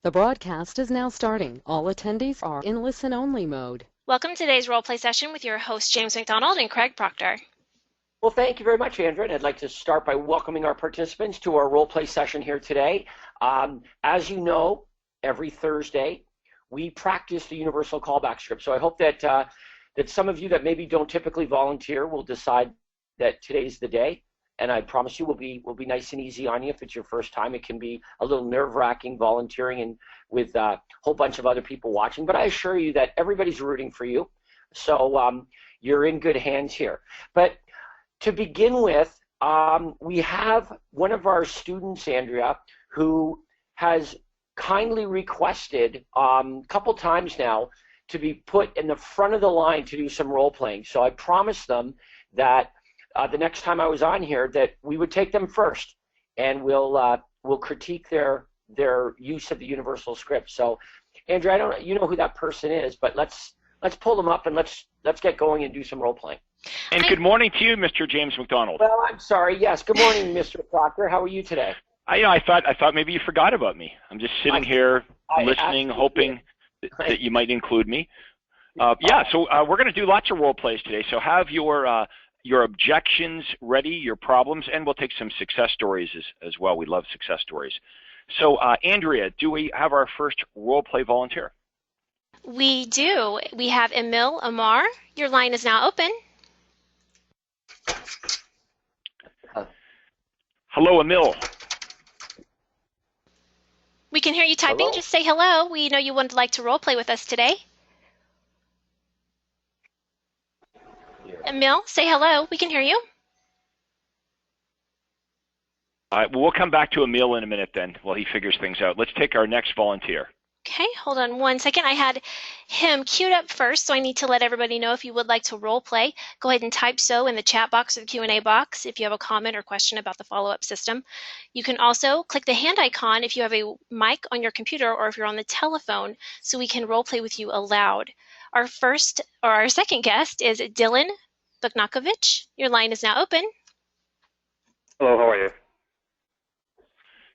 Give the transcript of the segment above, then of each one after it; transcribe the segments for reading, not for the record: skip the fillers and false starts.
The broadcast is now starting. All attendees are in listen-only mode. Welcome to today's role play session with your hosts James McDonald and Craig Proctor. Well, thank you very much, Andrea. And I'd like to start by welcoming our participants to our role play session here today. As you know, every Thursday we practice the universal callback script. So I hope that that some of you that maybe don't typically volunteer will decide that today's the day. And I promise you, we'll be nice and easy on you if it's your first time. It can be a little nerve-wracking volunteering and with a whole bunch of other people watching. But I assure you that everybody's rooting for you. So you're in good hands here. But to begin with, we have one of our students, Andrea, who has kindly requested a couple times now to be put in the front of the line to do some role playing. So I promised them that the next time I was on here that we would take them first, and we'll critique their use of the universal script. So, Andrea, I don't know, you know who that person is, but let's pull them up and let's get going and do some role playing. And good morning to you, Mr. James McDonald. Well, I'm sorry. Yes, good morning, Mr. Proctor. How are you today? I thought maybe you forgot about me. I'm just sitting here listening, hoping that you might include me. So we're going to do lots of role plays today. So have your objections ready, your problems, and we'll take some success stories as well. We love success stories. So, Andrea, do we have our first role play volunteer? We do. We have Emil Amar. Your line is now open. Hello, Emil. We can hear you typing. Hello. Just say hello. We know you would like to role play with us today. Emil, say hello. We can hear you. All right, well, we'll come back to Emil in a minute then while he figures things out. Let's take our next volunteer. Okay, hold on one second. I had him queued up first, so I need to let everybody know if you would like to role play. Go ahead and type so in the chat box or the Q&A box if you have a comment or question about the follow-up system. You can also click the hand icon if you have a mic on your computer or if you're on the telephone so we can role play with you aloud. Our second guest is Dylan Buknakovich. Your line is now open. Hello, how are you?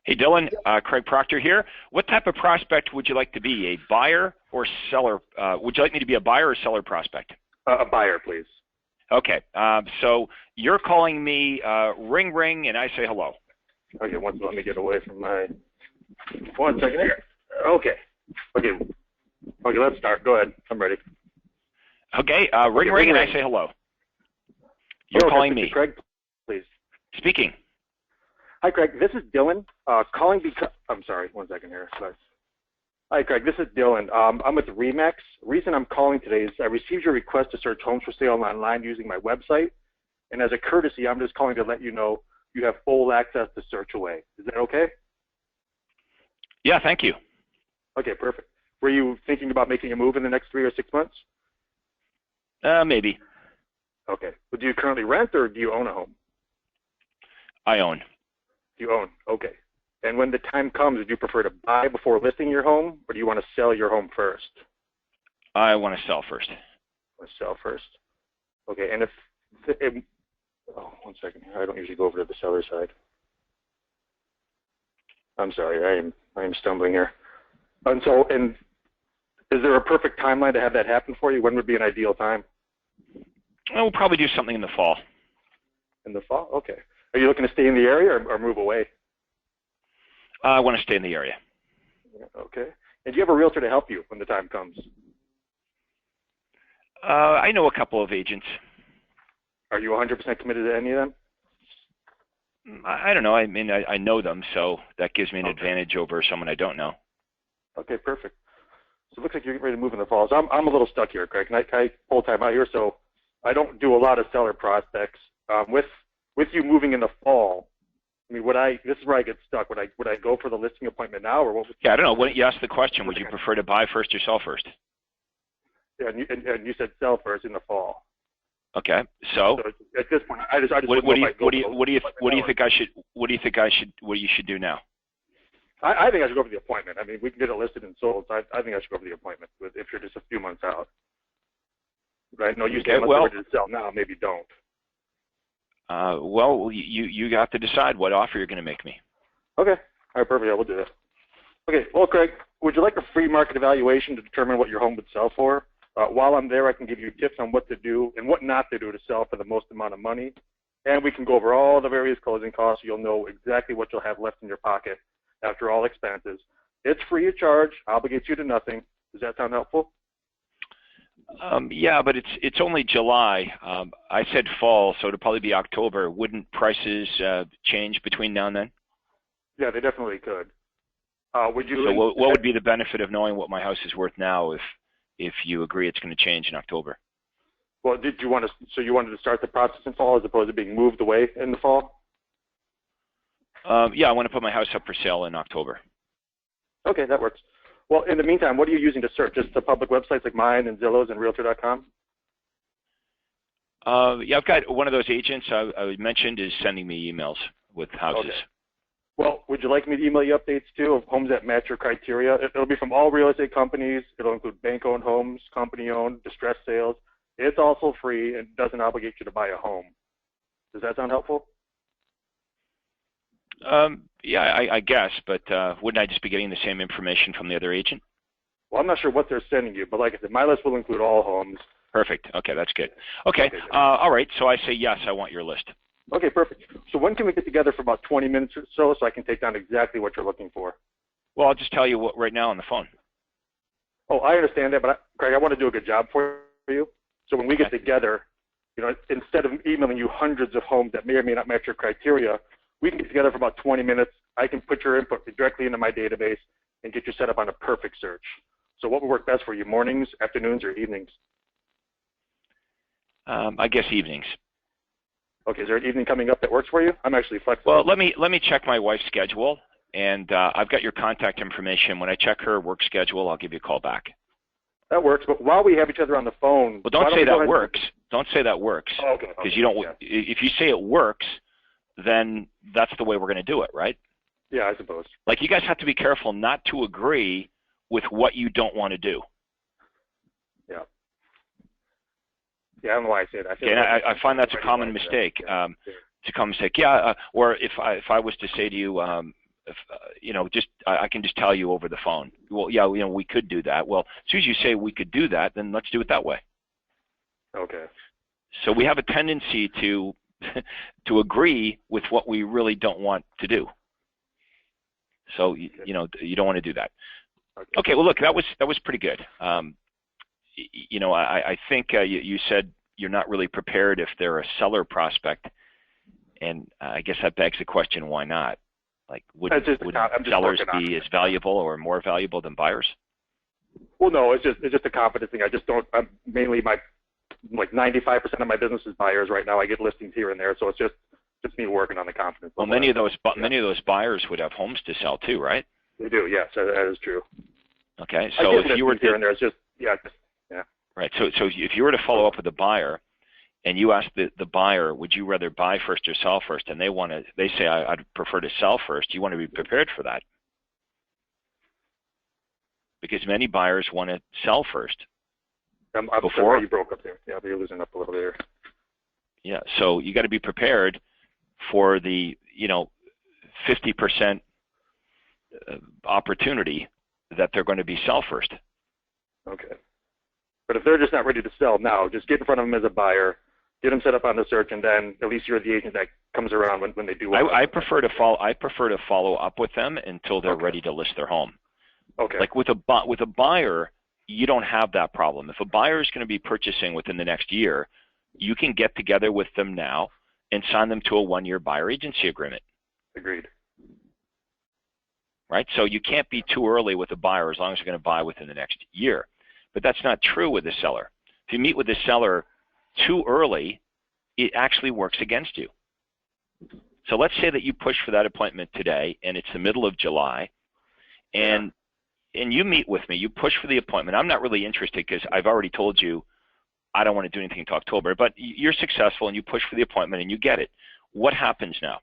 Hey, Dylan, Craig Proctor here. What type of prospect would you like to be, a buyer or seller? Would you like me to be a buyer or seller prospect? A buyer, please. Okay, so you're calling me ring, ring, and I say hello. Okay, let me get away from my... 1 second here. Okay, let's start. Go ahead. I'm ready. Okay, ring, ring, and I say hello. You're calling me. Craig, please. Speaking. Hi, Craig. This is Dylan. Calling because... I'm sorry. 1 second here. Sorry. Hi, Craig. This is Dylan. I'm with Remax. The reason I'm calling today is I received your request to search homes for sale online using my website. And as a courtesy, I'm just calling to let you know you have full access to search away. Is that okay? Yeah, thank you. Okay, perfect. Were you thinking about making a move in the next 3 or 6 months? Maybe. Okay. Well, do you currently rent or do you own a home? I own. You own. Okay. And when the time comes, would you prefer to buy before listing your home, or do you want to sell your home first? I want to sell first. Want to sell first. Okay. And if 1 second here. I don't usually go over to the seller side. I'm sorry. I am stumbling here. And is there a perfect timeline to have that happen for you? When would be an ideal time? We'll probably do something in the fall. In the fall? Okay. Are you looking to stay in the area or move away? I want to stay in the area. Okay. And do you have a realtor to help you when the time comes? I know a couple of agents. Are you 100% committed to any of them? I don't know. I mean, I know them, so that gives me an advantage over someone I don't know. Okay, perfect. So it looks like you're getting ready to move in the fall. So I'm a little stuck here, Craig. Can I pull time out here? So I don't do a lot of seller prospects. With you moving in the fall, I mean, this is where I get stuck. Would I go for the listing appointment now, or what? Yeah, I don't know. Why don't you ask the question? Would you prefer to buy first or sell first? Yeah, and you said sell first in the fall. Okay, so at this point, I just what do you should do now? I think I should go for the appointment. I mean, we can get it listed and sold. So I think I should go for the appointment if you're just a few months out. Right? No, you say ready to sell now. Maybe don't. Well, you have to decide what offer you're going to make me. Okay. All right, perfect. Yeah, we'll do that. Okay, well, Craig, would you like a free market evaluation to determine what your home would sell for? While I'm there, I can give you tips on what to do and what not to do to sell for the most amount of money. And we can go over all the various closing costs so you'll know exactly what you'll have left in your pocket after all expenses. It's free of charge, obligates you to nothing. Does that sound helpful? Yeah, but it's only July. I said fall, so it'll probably be October. Wouldn't prices change between now and then? Yeah, they definitely could. Would you? So what would be the benefit of knowing what my house is worth now if you agree it's going to change in October? Well, did you want to? So you wanted to start the process in fall as opposed to being moved away in the fall? Yeah, I want to put my house up for sale in October. Okay, that works. Well, in the meantime, what are you using to search? Just the public websites like mine and Zillow's and Realtor.com? Yeah, I've got one of those agents I mentioned is sending me emails with houses. Okay. Well, would you like me to email you updates too of homes that match your criteria? It'll be from all real estate companies. It'll include bank-owned homes, company-owned, distressed sales. It's also free and doesn't obligate you to buy a home. Does that sound helpful? Yeah, I guess, but wouldn't I just be getting the same information from the other agent? Well, I'm not sure what they're sending you, but like I said, my list will include all homes. Perfect. Okay, that's good. Okay, all right, so I say yes, I want your list. Okay, perfect. So when can we get together for about 20 minutes or so I can take down exactly what you're looking for? Well, I'll just tell you what right now on the phone. Oh, I understand that, but Craig, I want to do a good job for you. So when we get together, you know, instead of emailing you hundreds of homes that may or may not match your criteria, we can get together for about 20 minutes. I can put your input directly into my database and get you set up on a perfect search. So what would work best for you, mornings, afternoons, or evenings? I guess evenings. Okay, is there an evening coming up that works for you? I'm actually flexible. Well, let me check my wife's schedule, and I've got your contact information. When I check her work schedule, I'll give you a call back. That works, but while we have each other on the phone... Well, don't say that works. Don't say that works. Oh, okay. Because you don't. Yeah. If you say it works, then that's the way we're going to do it, right? Yeah, I suppose. Like, you guys have to be careful not to agree with what you don't want to do. Yeah. Yeah, I don't know why I say that. I find that's a common mistake. It's a common mistake. Yeah, or if I was to say to you, you know, I can just tell you over the phone. Well, yeah, you know, we could do that. Well, as soon as you say we could do that, then let's do it that way. Okay. So we have a tendency to agree with what we really don't want to do. So you know, you don't want to do that. Okay. Well, look, that was pretty good. You know, I think you said you're not really prepared if they're a seller prospect, and I guess that begs the question, why not? Like, would sellers be as valuable or more valuable than buyers? Well, no, it's just a confidence thing. I just don't. Mainly like 95% of my business is buyers right now. I get listings here and there, so it's just me working on the confidence. Well, many of those buyers would have homes to sell too, right? They do. Yes, that is true. Okay, so if you were here and there, it's just yeah. Right. So if you were to follow up with a buyer, and you ask the buyer, would you rather buy first or sell first, and they say I'd prefer to sell first, you want to be prepared for that, because many buyers want to sell first. I'm sorry, you broke up there. Yeah, you're losing up a little there. Yeah. So you got to be prepared for the 50% opportunity that they're going to be sell first. Okay. But if they're just not ready to sell now, just get in front of them as a buyer, get them set up on the search, and then at least you're the agent that comes around when they do. I prefer to follow up with them until they're ready to list their home. Okay. Like with a buyer, you don't have that problem. If a buyer is going to be purchasing within the next year, you can get together with them now and sign them to a 1-year buyer agency agreement. Agreed. Right? So you can't be too early with a buyer as long as you're going to buy within the next year. But that's not true with the seller. If you meet with the seller too early, it actually works against you. So let's say that you push for that appointment today, and it's the middle of July, and you meet with me, you push for the appointment. I'm not really interested because I've already told you I don't want to do anything until October, but you're successful and you push for the appointment and you get it. What happens now?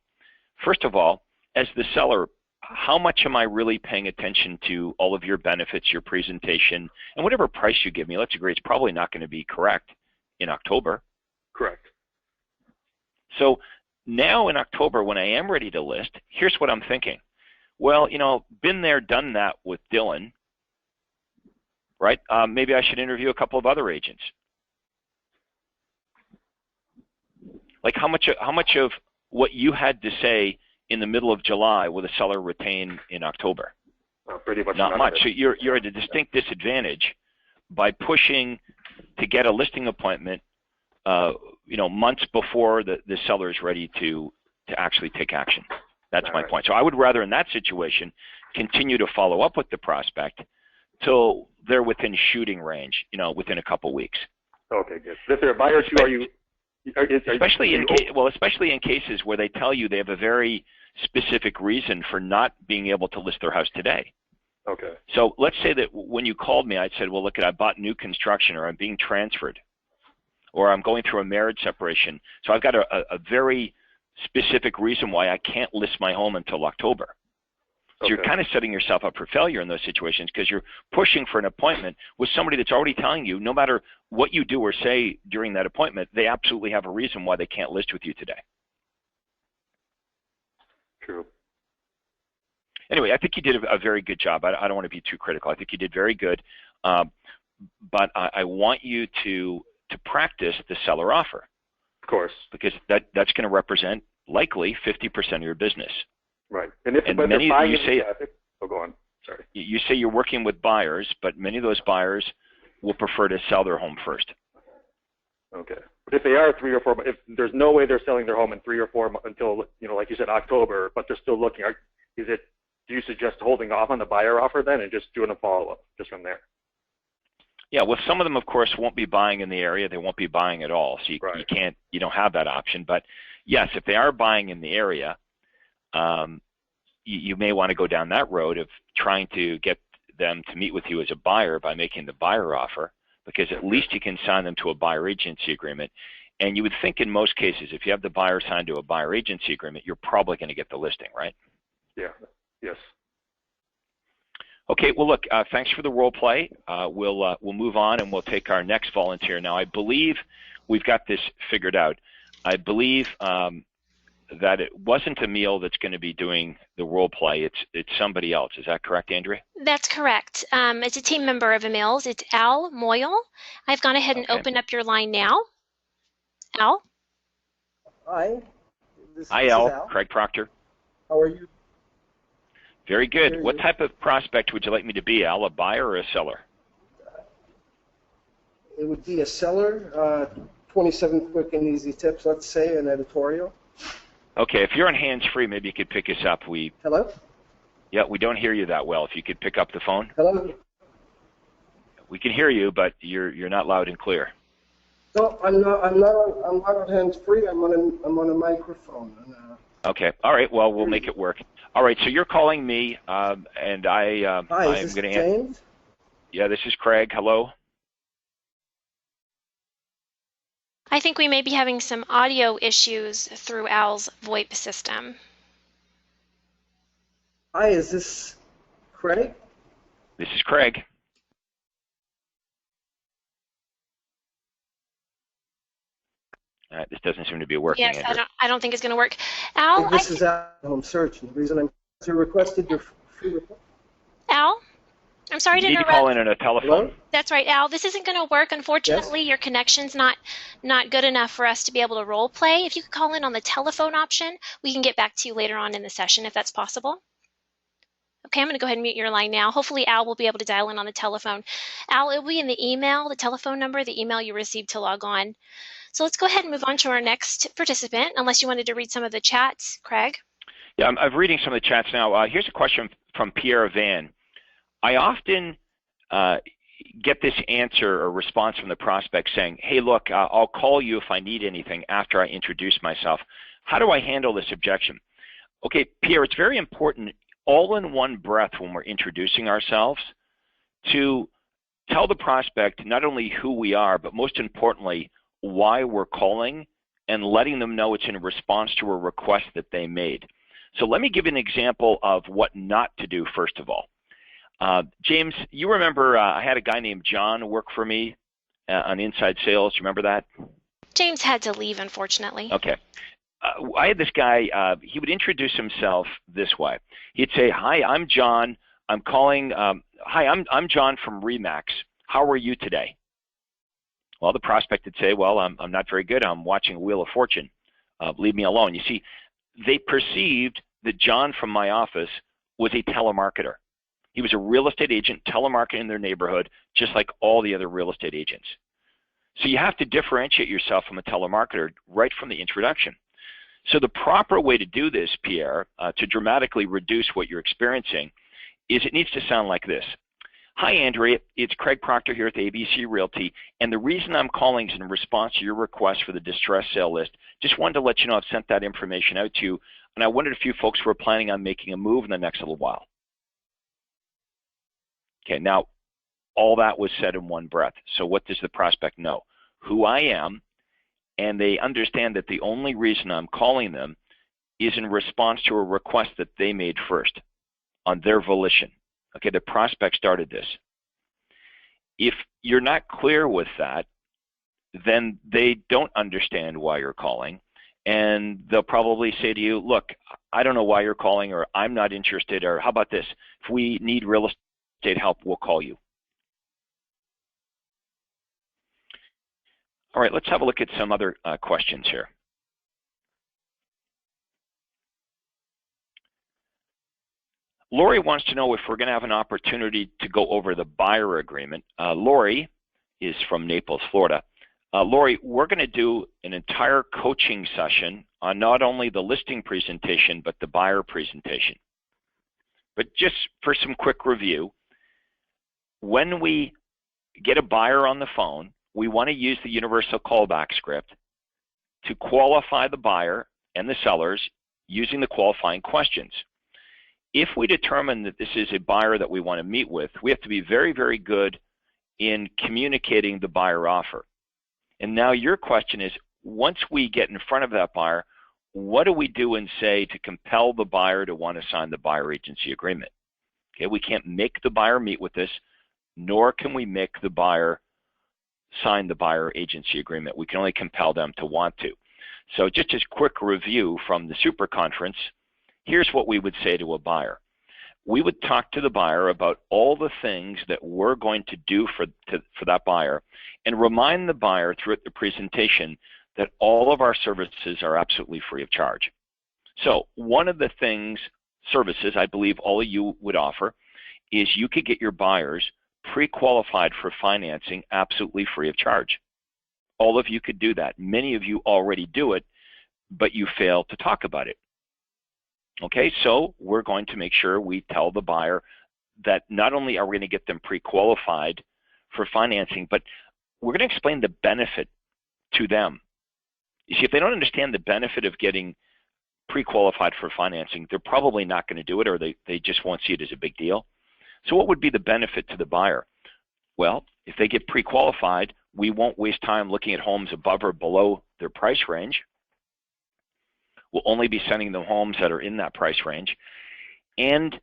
First of all, as the seller, how much am I really paying attention to all of your benefits, your presentation, and whatever price you give me? Let's agree it's probably not going to be correct in October. Correct. So now in October, when I am ready to list, here's what I'm thinking. Well, been there, done that with Dylan, right? Maybe I should interview a couple of other agents. Like how much of what you had to say in the middle of July will the seller retain in October? Pretty much not much. So you're at a distinct disadvantage by pushing to get a listing appointment, months before the seller is ready to actually take action. That's my point. So I would rather in that situation continue to follow up with the prospect till they're within shooting range, within a couple weeks. Okay, good. If they're a buyer too, are you? Especially in cases where they tell you they have a very specific reason for not being able to list their house today. Okay. So let's say that when you called me, I said, well, look, I bought new construction, or I'm being transferred, or I'm going through a marriage separation. So I've got a very specific reason why I can't list my home until October. So you're kind of setting yourself up for failure in those situations because you're pushing for an appointment with somebody that's already telling you no matter what you do or say during that appointment, they absolutely have a reason why they can't list with you today. True. Anyway, I think you did a very good job. I don't want to be too critical. I think you did very good. But I want you to practice the seller offer. Of course. Because that's going to represent likely 50% of your business. Right. Go on. Sorry. You say you're working with buyers, but many of those buyers will prefer to sell their home first. Okay. But if they are 3 or 4, if there's no way they're selling their home in 3 or 4 until, like you said, October, but they're still looking, do you suggest holding off on the buyer offer then and just doing a follow-up just from there? Yeah, well, some of them, of course, won't be buying in the area. They won't be buying at all. So you don't have that option. But yes, if they are buying in the area, you may want to go down that road of trying to get them to meet with you as a buyer by making the buyer offer, because at least you can sign them to a buyer agency agreement. And you would think in most cases, if you have the buyer signed to a buyer agency agreement, you're probably going to get the listing, right? Yeah. Yes. Okay. Well, look. Thanks for the role play. We'll move on and we'll take our next volunteer. Now, I believe we've got this figured out. I believe that it wasn't Emil that's going to be doing the role play. It's somebody else. Is that correct, Andrea? That's correct. It's a team member of Emil's. It's Al Moyle. I've gone ahead and opened up your line now. Al? Hi. Hi, Al. Craig Proctor. How are you? Very good. What type of prospect would you like me to be, Al? A buyer or a seller? It would be a seller, 27 quick and easy tips, let's say, an editorial. Okay, if you're on hands-free, maybe you could pick us up. Hello? Yeah, we don't hear you that well. If you could pick up the phone. Hello? We can hear you, but you're not loud and clear. No, I'm not on hands-free. I'm on a microphone. Okay. All right. Well, we'll make it work. All right. So you're calling me, and I Hi, is this James? Yeah, this is Craig. Hello. I think we may be having some audio issues through Al's VoIP system. Hi, is this Craig? This is Craig. This doesn't seem to be working. Yes, I don't think it's going to work. Al, This is Al Home Search, and the reason you requested your free report. Al, I'm sorry to interrupt. You need to call in on a telephone. Hello? That's right, Al. This isn't going to work. Unfortunately, Your connection's not good enough for us to be able to role play. If you could call in on the telephone option, we can get back to you later on in the session if that's possible. Okay, I'm going to go ahead and mute your line now. Hopefully, Al will be able to dial in on the telephone. Al, it will be in the email, the telephone number, the email you received to log on. So let's go ahead and move on to our next participant, unless you wanted to read some of the chats, Craig. Yeah, I'm reading some of the chats now. Here's a question from Pierre Van. I often get this answer or response from the prospect saying, hey, look, I'll call you if I need anything after I introduce myself. How do I handle this objection? Okay, Pierre, it's very important all in one breath when we're introducing ourselves to tell the prospect not only who we are, but most importantly, why we're calling and letting them know it's in response to a request that they made. So let me give you an example of what not to do, first of all. James, you remember I had a guy named John work for me on inside sales. Do you remember that? James had to leave, unfortunately. Okay. I had this guy, he would introduce himself this way. He'd say, "Hi, I'm John. I'm calling, hi, I'm John from REMAX. How are you today?" Well, the prospect would say, "Well, I'm not very good. I'm watching Wheel of Fortune. Leave me alone." You see, they perceived that John from my office was a telemarketer. He was a real estate agent telemarketing in their neighborhood, just like all the other real estate agents. So you have to differentiate yourself from a telemarketer right from the introduction. So the proper way to do this, Pierre, to dramatically reduce what you're experiencing, is it needs to sound like this. "Hi, Andrea. It's Craig Proctor here at ABC Realty, and the reason I'm calling is in response to your request for the distress sale list. Just wanted to let you know I've sent that information out to you, and I wondered if you folks were planning on making a move in the next little while." Okay, now all that was said in one breath. So what does the prospect know? Who I am, and they understand that the only reason I'm calling them is in response to a request that they made first on their volition. Okay, the prospect started this. If you're not clear with that, then they don't understand why you're calling, and they'll probably say to you, "Look, I don't know why you're calling," or "I'm not interested," or "How about this? If we need real estate help, we'll call you." All right, let's have a look at some other questions here. Lori wants to know if we're going to have an opportunity to go over the buyer agreement. Lori is from Naples, Florida. Lori, we're going to do an entire coaching session on not only the listing presentation, but the buyer presentation. But just for some quick review, when we get a buyer on the phone, we want to use the universal callback script to qualify the buyer and the sellers using the qualifying questions. If we determine that this is a buyer that we want to meet with, we have to be very, very good in communicating the buyer offer. And now your question is, once we get in front of that buyer, what do we do and say to compel the buyer to want to sign the buyer agency agreement? Okay, we can't make the buyer meet with us, nor can we make the buyer sign the buyer agency agreement. We can only compel them to want to. So just as quick review from the super conference, here's what we would say to a buyer. We would talk to the buyer about all the things that we're going to do for that buyer, and remind the buyer throughout the presentation that all of our services are absolutely free of charge. So one of the services I believe all of you would offer is you could get your buyers pre-qualified for financing absolutely free of charge. All of you could do that. Many of you already do it, but you fail to talk about it. Okay, so we're going to make sure we tell the buyer that not only are we going to get them pre-qualified for financing, but we're going to explain the benefit to them. You see, if they don't understand the benefit of getting pre-qualified for financing, they're probably not going to do it, or they just won't see it as a big deal. So what would be the benefit to the buyer? Well, if they get pre-qualified, we won't waste time looking at homes above or below their price range. We'll only be sending them homes that are in that price range. And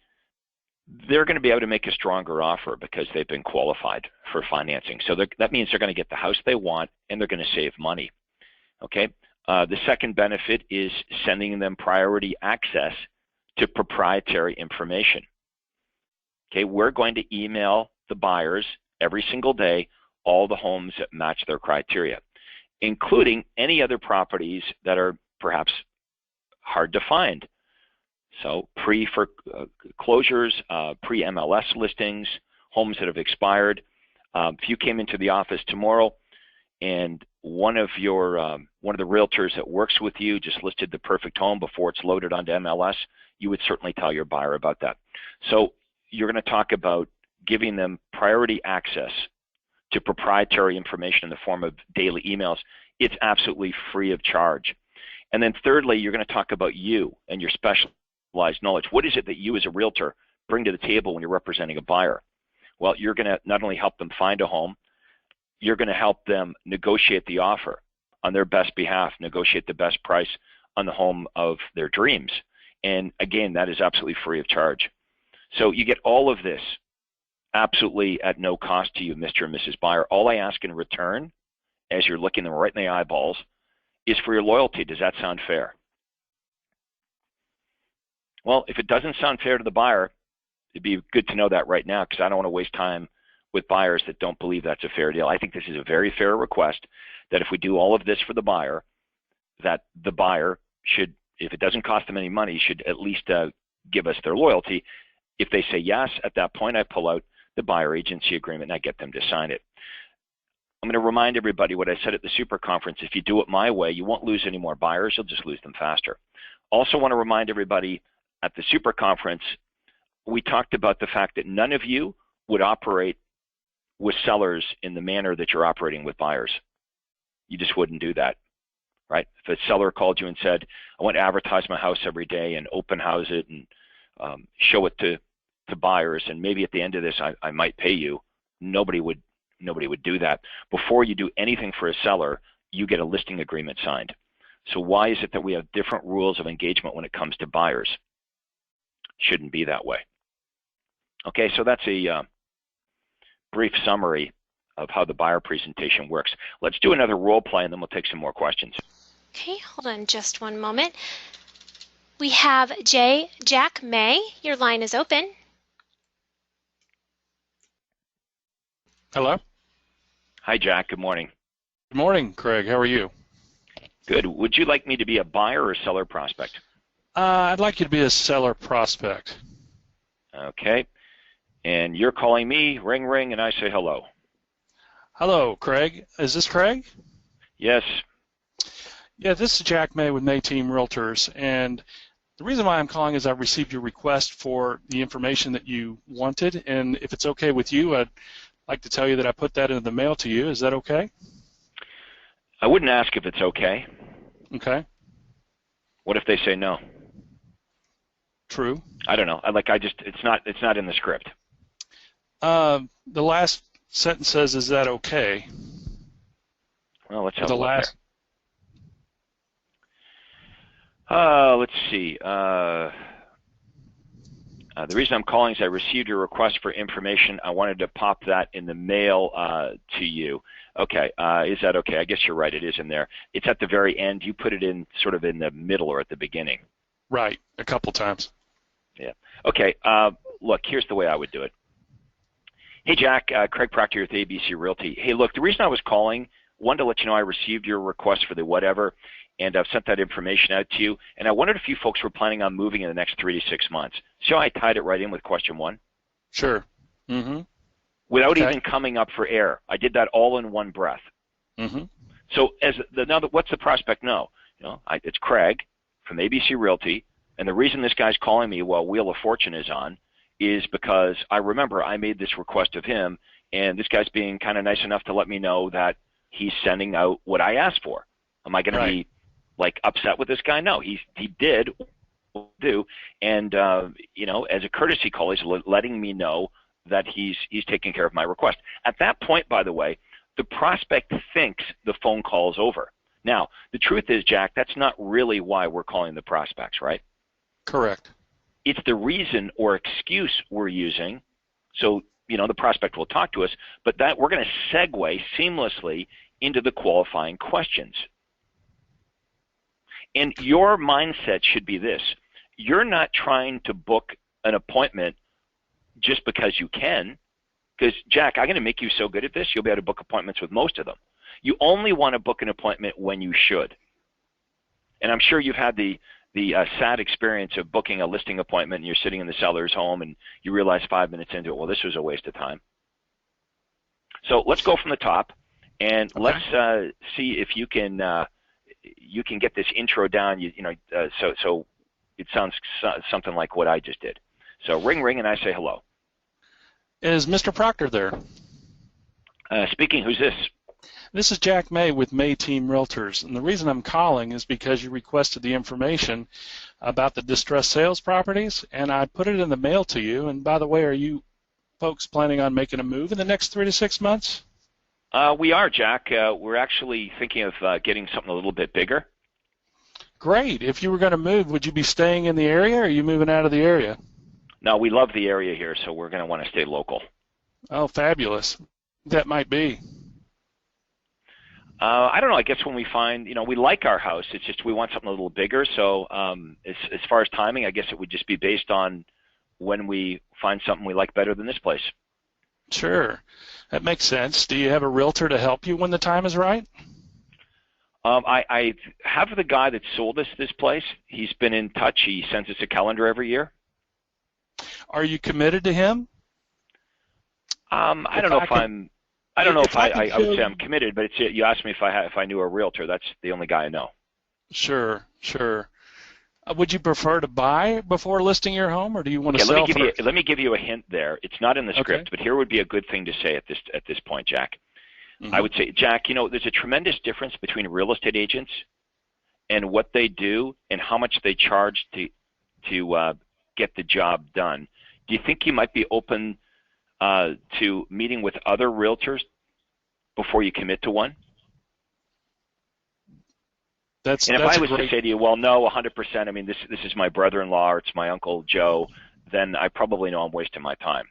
they're going to be able to make a stronger offer because they've been qualified for financing. So that means they're going to get the house they want, and they're going to save money. Okay. The second benefit is sending them priority access to proprietary information. Okay, we're going to email the buyers every single day all the homes that match their criteria, including any other properties that are perhaps hard to find. So pre-foreclosures, pre-MLS listings, homes that have expired. If you came into the office tomorrow and one of the realtors that works with you just listed the perfect home before it's loaded onto MLS, you would certainly tell your buyer about that. So you're going to talk about giving them priority access to proprietary information in the form of daily emails. It's absolutely free of charge. And then thirdly, you're going to talk about you and your specialized knowledge. What is it that you as a realtor bring to the table when you're representing a buyer? Well, you're going to not only help them find a home, you're going to help them negotiate the offer on their best behalf, negotiate the best price on the home of their dreams. And again, that is absolutely free of charge. So you get all of this absolutely at no cost to you, Mr. and Mrs. Buyer. All I ask in return, as you're looking them right in the eyeballs, is for your loyalty. Does that sound fair? Well, if it doesn't sound fair to the buyer, it'd be good to know that right now, because I don't want to waste time with buyers that don't believe that's a fair deal. I think this is a very fair request, that if we do all of this for the buyer, that the buyer should, if it doesn't cost them any money, should at least give us their loyalty. If they say yes, at that point I pull out the buyer agency agreement and I get them to sign it. I'm going to remind everybody what I said at the super conference. If you do it my way, you won't lose any more buyers, you'll just lose them faster. Also want to remind everybody, at the super conference, we talked about the fact that none of you would operate with sellers in the manner that you're operating with buyers. You just wouldn't do that, right? If a seller called you and said, I want to advertise my house every day and open house it and show it to buyers, and maybe at the end of this I might pay you, nobody would do that. Before you do anything for a seller, you get a listing agreement signed. So why is it that we have different rules of engagement when it comes to buyers? Shouldn't be that way. Okay, so that's a brief summary of how the buyer presentation works. Let's do another role play and then we'll take some more questions. Okay, hold on just one moment. We have Jack May. Your line is open. Hello. Hi, Jack. Good morning. Good morning, Craig. How are you? Good. Would you like me to be a buyer or a seller prospect? I'd like you to be a seller prospect. Okay. And you're calling me, ring, ring, and I say hello. Hello, Craig. Is this Craig? Yes. Yeah, this is Jack May with May Team Realtors, and the reason why I'm calling is I've received your request for the information that you wanted, and if it's okay with you, I'd like to tell you that I put that in the mail to you. Is that okay? I wouldn't ask if it's okay. Okay. What if they say no? True. I don't know. It's not in the script. The last sentence says, "Is that okay?" Well, let's have the a look last. there. Let's see. The reason I'm calling is I received your request for information. I wanted to pop that in the mail to you. Okay. Is that okay? I guess you're right. It is in there. It's at the very end. You put it in sort of in the middle or at the beginning. Right. A couple times. Yeah. Okay. Look, here's the way I would do it. Hey, Jack. Craig Proctor with ABC Realty. Hey, look, the reason I was calling, wanted to let you know I received your request for the whatever, and I've sent that information out to you. And I wondered if you folks were planning on moving in the next 3 to 6 months. So I tied it right in with question one. Sure. Mm-hmm. Without even coming up for air. I did that all in one breath. Mm-hmm. So what's the prospect know? It's Craig from ABC Realty, and the reason this guy's calling me while Wheel of Fortune is on is because I remember I made this request of him, and this guy's being kind of nice enough to let me know that he's sending out what I asked for. Am I going to be upset with this guy? No, he did do, and as a courtesy call, he's letting me know that he's taking care of my request. At that point, by the way, the prospect thinks the phone call is over. Now, the truth is, Jack, that's not really why we're calling the prospects, right? Correct. It's the reason or excuse we're using. So, the prospect will talk to us, but that we're going to segue seamlessly into the qualifying questions. And your mindset should be this. You're not trying to book an appointment just because you can. Because, Jack, I'm going to make you so good at this, you'll be able to book appointments with most of them. You only want to book an appointment when you should. And I'm sure you've had the sad experience of booking a listing appointment and you're sitting in the seller's home and you realize 5 minutes into it, well, this was a waste of time. So let's go from the top and let's see if you can get this intro down. So it sounds something like what I just did. So ring, ring, and I say hello. Is Mr. Proctor there? Speaking. Who's this? This is Jack May with May Team Realtors, and the reason I'm calling is because you requested the information about the distressed sales properties, and I put it in the mail to you. And by the way, are you folks planning on making a move in the next 3 to 6 months? We are, Jack. We're actually thinking of getting something a little bit bigger. Great. If you were going to move, would you be staying in the area, or are you moving out of the area? No, we love the area here, so we're going to want to stay local. Oh, fabulous. That might be. I don't know. I guess when we find, we like our house. It's just we want something a little bigger. So as far as timing, I guess it would just be based on when we find something we like better than this place. Sure. That makes sense. Do you have a realtor to help you when the time is right? I have the guy that sold us this place. He's been in touch. He sends us a calendar every year. Are you committed to him? I don't know if I would say I'm committed, but you asked me if I knew a realtor. That's the only guy I know. Sure. Would you prefer to buy before listing your home, or do you want to sell first? Let me give you a hint there. It's not in the script, but here would be a good thing to say at this point, Jack. I would say, Jack, there's a tremendous difference between real estate agents and what they do and how much they charge to get the job done. Do you think you might be open to meeting with other realtors before you commit to one? And if I was to say to you, well, no, 100%, I mean, this is my brother-in-law or it's my Uncle Joe, then I probably know I'm wasting my time.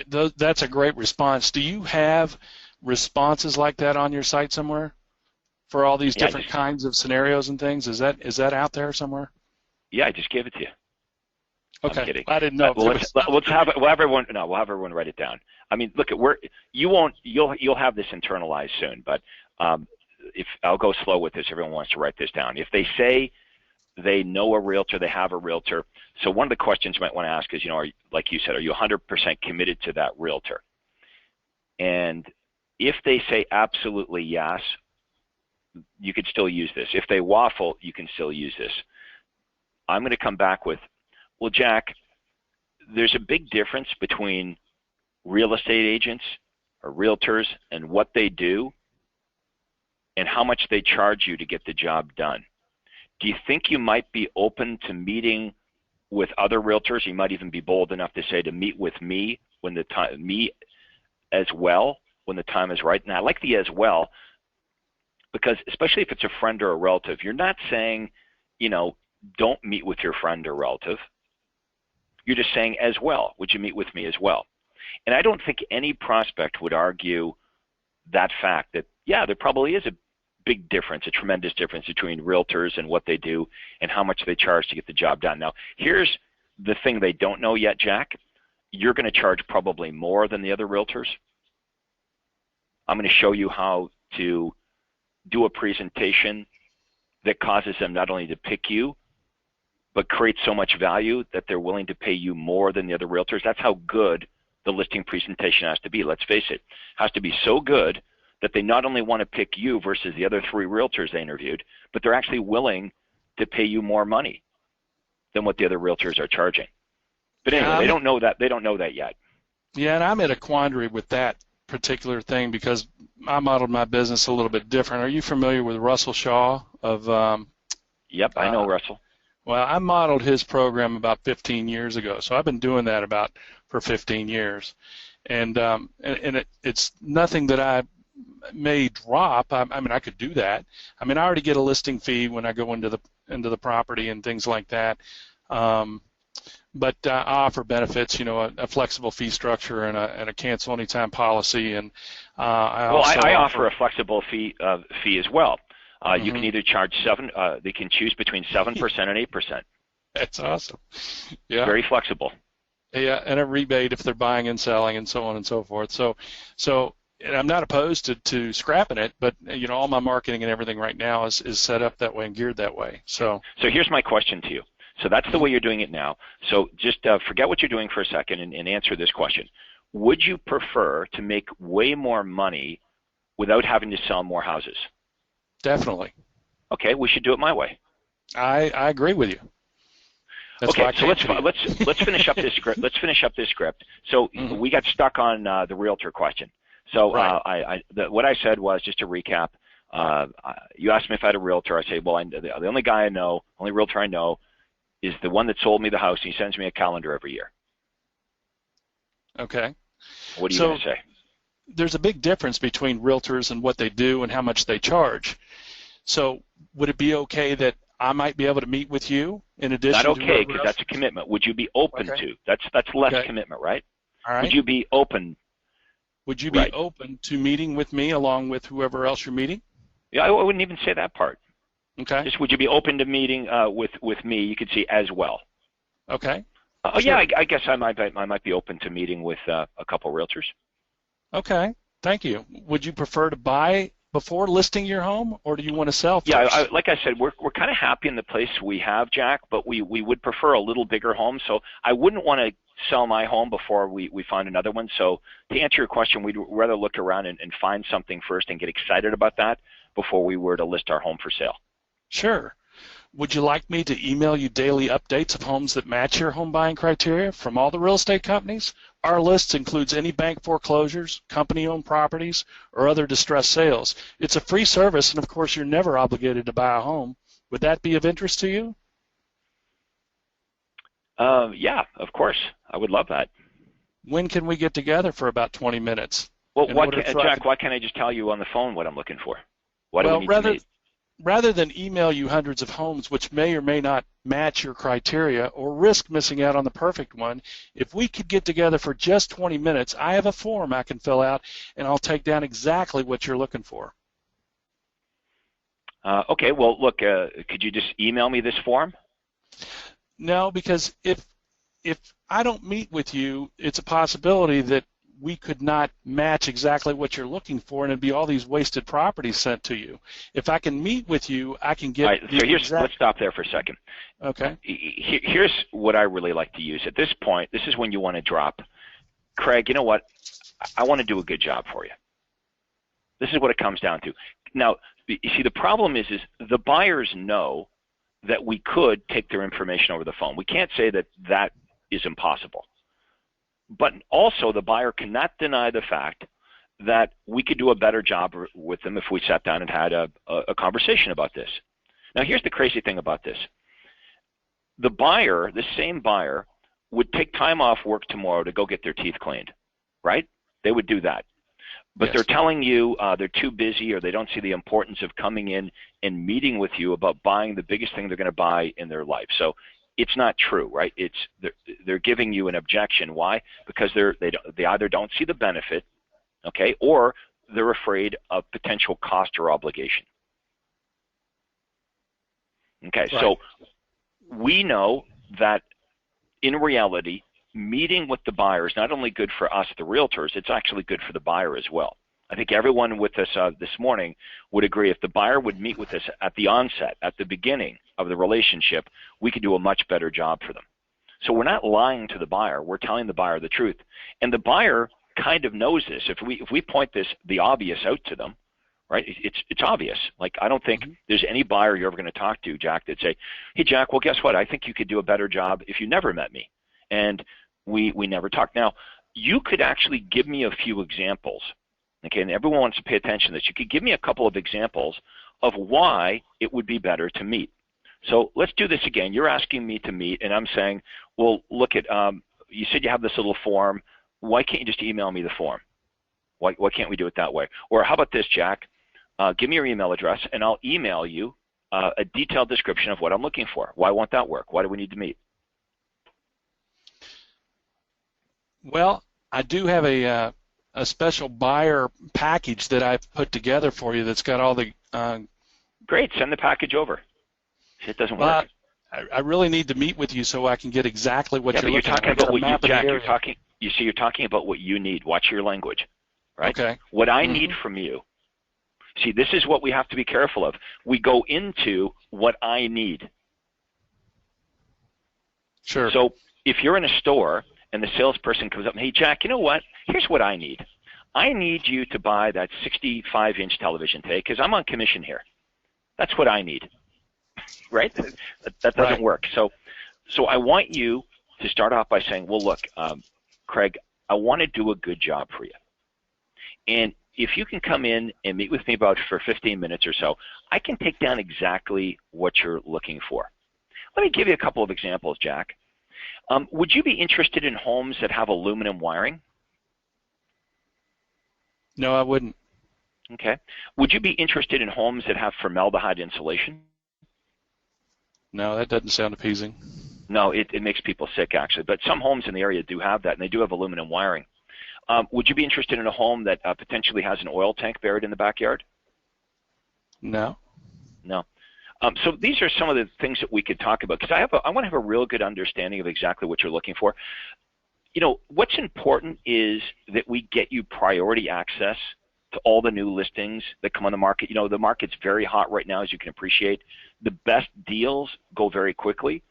That's a great response. Do you have responses like that on your site somewhere for all these different kinds of scenarios and things? Is that out there somewhere? Yeah, I just gave it to you. Okay, I'm kidding. I didn't know. We'll have everyone write it down. I mean, look, you'll have this internalized soon, but if I'll go slow with this, everyone wants to write this down. If they say they know a realtor, they have a realtor. So one of the questions you might want to ask is, like you said, are you 100% committed to that realtor? And if they say absolutely yes, you could still use this. If they waffle, you can still use this. I'm going to come back with, well, Jack, there's a big difference between real estate agents or realtors and what they do and how much they charge you to get the job done. Do you think you might be open to meeting with other realtors? You might even be bold enough to say to meet with me me as well when the time is right. And I like the as well because especially if it's a friend or a relative, you're not saying, don't meet with your friend or relative. You're just saying as well, would you meet with me as well? And I don't think any prospect would argue that fact that, there probably is a big difference, a tremendous difference between realtors and what they do and how much they charge to get the job done. Now, here's the thing they don't know yet, Jack. You're going to charge probably more than the other realtors. I'm going to show you how to do a presentation that causes them not only to pick you, but create so much value that they're willing to pay you more than the other realtors. That's how good the listing presentation has to be. Let's face it. It has to be so good that they not only want to pick you versus the other 3 realtors they interviewed, but they're actually willing to pay you more money than what the other realtors are charging. But anyway, they don't know that. They don't know that yet. Yeah, and I'm at a quandary with that particular thing because I modeled my business a little bit different. Are you familiar with Russell Shaw of? Yep, I know Russell. Well, I modeled his program about 15 years ago, so I've been doing that for 15 years, and it's nothing that I may drop. I mean, I could do that. I mean, I already get a listing fee when I go into the property and things like that. But I offer benefits, a flexible fee structure and a cancel anytime policy, and I offer a flexible fee as well. You can either charge 7. They can choose between 7% and 8%. That's awesome. Yeah. Very flexible. Yeah, and a rebate if they're buying and selling, and so on and so forth. So and I'm not opposed to scrapping it, but all my marketing and everything right now is set up that way and geared that way. So here's my question to you. So that's the way you're doing it now. So just forget what you're doing for a second and answer this question. Would you prefer to make way more money without having to sell more houses? Definitely. Okay, we should do it my way. I agree with you. That's okay, so let's finish up this script. Let's finish up this script. So we got stuck on the realtor question. So right. What I said was, just to recap, you asked me if I had a realtor. I say, well, the only guy I know, only realtor I know, is the one that sold me the house. And he sends me a calendar every year. Okay. What are you going to say? There's a big difference between realtors and what they do and how much they charge. So would it be okay that I might be able to meet with you in addition to... Not okay, because that's a commitment. Would you be open to? That's less commitment, right? All right. Would you be open Would you be open to meeting with me along with whoever else you're meeting? Yeah, I wouldn't even say that part. Okay. Just would you be open to meeting with me? You could see as well. Okay. Oh sure. yeah, I guess I might be open to meeting with a couple realtors. Okay. Thank you. Would you prefer to buy before listing your home, or do you want to sell first? Yeah, like I said, we're kind of happy in the place we have, Jack, but we would prefer a little bigger home. So I wouldn't want to sell my home before we find another one. So to answer your question, we'd rather look around and find something first and get excited about that before we were to list our home for sale. Sure. Would you like me to email you daily updates of homes that match your home buying criteria from all the real estate companies? Our list includes any bank foreclosures, company-owned properties, or other distressed sales. It's a free service, and of course, you're never obligated to buy a home. Would that be of interest to you? Yeah, of course. I would love that. When can we get together for about 20 minutes? Well, Jack, why can't I just tell you on the phone what I'm looking for? Why do we need to meet? Rather than email you hundreds of homes which may or may not match your criteria or risk missing out on the perfect one, if we could get together for just 20 minutes, I have a form I can fill out, and I'll take down exactly what you're looking for. Okay, well, look, could you just email me this form? No, because if I don't meet with you, it's a possibility that we could not match exactly what you're looking for, and it'd be all these wasted properties sent to you. If I can meet with you, I can get. All right, so let's stop there for a second. Okay. Here's what I really like to use. At this point, this is when you want to drop. Craig, you know what? I want to do a good job for you. This is what it comes down to. Now, you see, the problem is the buyers know that we could take their information over the phone. We can't say that is impossible. But also the buyer cannot deny the fact that we could do a better job with them if we sat down and had a conversation about this. Now, here's the crazy thing about this. The buyer, the same buyer, would take time off work tomorrow to go get their teeth cleaned, right? They would do that. But they're telling you they're too busy, or they don't see the importance of coming in and meeting with you about buying the biggest thing they're going to buy in their life. So it's not true, right? They're giving you an objection. Why? Because they either don't see the benefit, okay, or they're afraid of potential cost or obligation. Okay, right. So we know that in reality, meeting with the buyer is not only good for us, the realtors, it's actually good for the buyer as well. I think everyone with us this morning would agree if the buyer would meet with us at the onset, at the beginning of the relationship, we could do a much better job for them. So we're not lying to the buyer. We're telling the buyer the truth. And the buyer kind of knows this. If we point the obvious out to them, right, it's obvious. Like, I don't think there's any buyer you're ever going to talk to, Jack, that say, hey, Jack, well, guess what? I think you could do a better job if you never met me. And we never talked. Now, you could actually give me a few examples. Okay, and everyone wants to pay attention to this. You could give me a couple of examples of why it would be better to meet. So let's do this again. You're asking me to meet, and I'm saying, well, look at, you said you have this little form. Why can't you just email me the form? Why can't we do it that way? Or how about this, Jack? Give me your email address, and I'll email you a detailed description of what I'm looking for. Why won't that work? Why do we need to meet? Well, I do have a special buyer package that I've put together for you that's got all the... Great, send the package over. It doesn't work. I really need to meet with you so I can get exactly what you're looking talking about. You're talking about what you need. Watch your language, right? Okay. What I need from you. See, this is what we have to be careful of. We go into what I need. Sure. So if you're in a store and the salesperson comes up and, hey, Jack, you know what? Here's what I need. I need you to buy that 65-inch television today because I'm on commission here. That's what I need, right? That doesn't work. So I want you to start off by saying, well, look, Craig, I want to do a good job for you. And if you can come in and meet with me for 15 minutes or so, I can take down exactly what you're looking for. Let me give you a couple of examples, Jack. Would you be interested in homes that have aluminum wiring? No, I wouldn't. Okay. Would you be interested in homes that have formaldehyde insulation? No, that doesn't sound appeasing. No, it makes people sick, actually. But some homes in the area do have that, and they do have aluminum wiring. Would you be interested in a home that potentially has an oil tank buried in the backyard? No. No. So these are some of the things that we could talk about, because I want to have a real good understanding of exactly what you're looking for. You know, what's important is that we get you priority access to all the new listings that come on the market. You know, the market's very hot right now, as you can appreciate. The best deals go very quickly.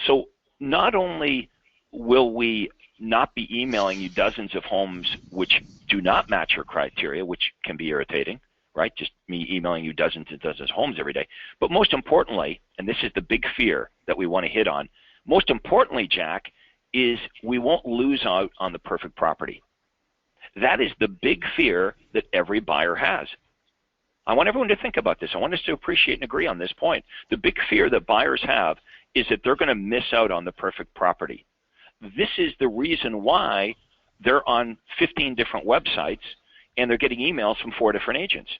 So not only will we not be emailing you dozens of homes which do not match your criteria, which can be irritating, right? Just me emailing you dozens and dozens of homes every day. But most importantly, and this is the big fear that we want to hit on, most importantly, Jack, is we won't lose out on the perfect property. That is the big fear that every buyer has. I want everyone to think about this. I want us to appreciate and agree on this point. The big fear that buyers have is that they're going to miss out on the perfect property. This is the reason why they're on 15 different websites and they're getting emails from 4 different agents.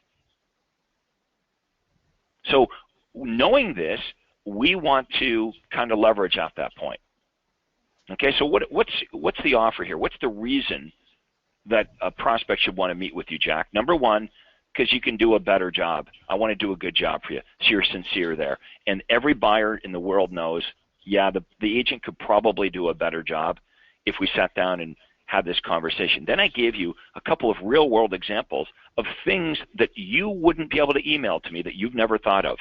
So knowing this, we want to kind of leverage at that point. Okay, so what's the offer here? What's the reason that a prospect should want to meet with you, Jack? Number one, because you can do a better job. I want to do a good job for you. So you're sincere there. And every buyer in the world knows, yeah, the agent could probably do a better job if we sat down and had this conversation. Then I gave you a couple of real world examples of things that you wouldn't be able to email to me that you've never thought of,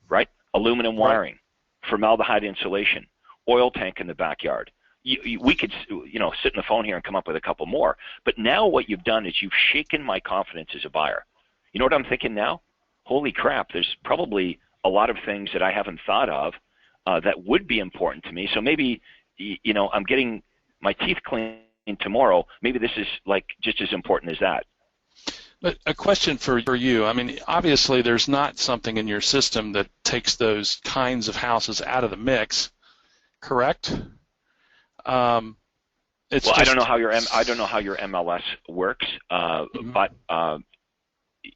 right? Aluminum wiring, formaldehyde insulation, oil tank in the backyard. We could, you know, sit on the phone here and come up with a couple more. But now what you've done is you've shaken my confidence as a buyer. You know what I'm thinking now? Holy crap, there's probably a lot of things that I haven't thought of that would be important to me. So maybe, you know, I'm getting my teeth cleaned tomorrow. Maybe this is like just as important as that. But a question for you. I mean, obviously there's not something in your system that takes those kinds of houses out of the mix, correct? Well, I don't know how your MLS works, but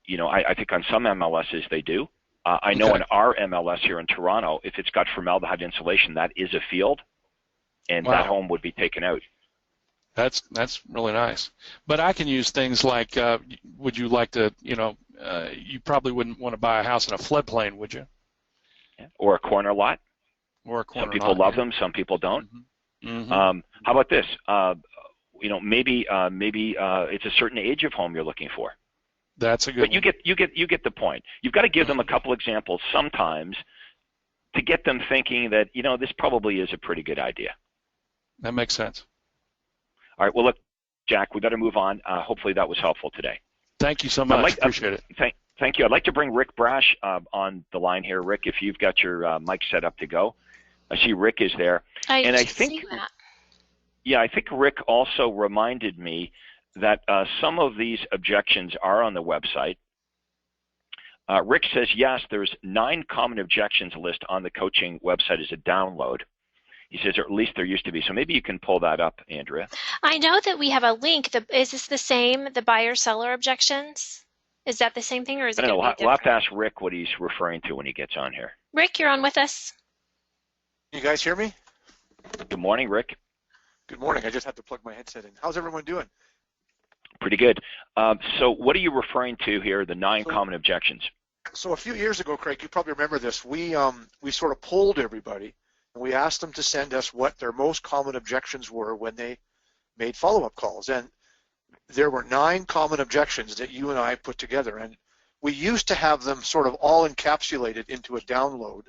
you know, I think on some MLSs they do. I know in our MLS here in Toronto, if it's got formaldehyde insulation, that is a field, and that home would be taken out. That's really nice. But I can use things like, would you like to, you know, you probably wouldn't want to buy a house in a floodplain, would you? Or a corner lot. Or a corner lot. Some people love them, some people don't. How about this? You know, maybe it's a certain age of home you're looking for. That's a good. But you get the point. You've got to give them a couple examples sometimes to get them thinking that, you know, this probably is a pretty good idea. That makes sense. All right. Well, look, Jack, we got to move on. Hopefully that was helpful today. Thank you so much. Appreciate it. Thank you. I'd like to bring Rick Brash on the line here. Rick, if you've got your mic set up to go. I see Rick is there. I think Rick also reminded me that some of these objections are on the website. Rick says, yes, there's 9 common objections list on the coaching website as a download. He says, or at least there used to be. So maybe you can pull that up, Andrea. I know that we have a link. Is this the same, the buyer-seller objections? Is that the same thing, or is it going to be different? We'll have to ask Rick what he's referring to when he gets on here. Rick, you're on with us. You guys hear me? Good morning, Rick. Good morning. I just had to plug my headset in. How's everyone doing? Pretty good. So what are you referring to here, the 9 common objections? So a few years ago, Craig, you probably remember this. We sort of polled everybody, and we asked them to send us what their most common objections were when they made follow-up calls. And there were 9 common objections that you and I put together. And we used to have them sort of all encapsulated into a download.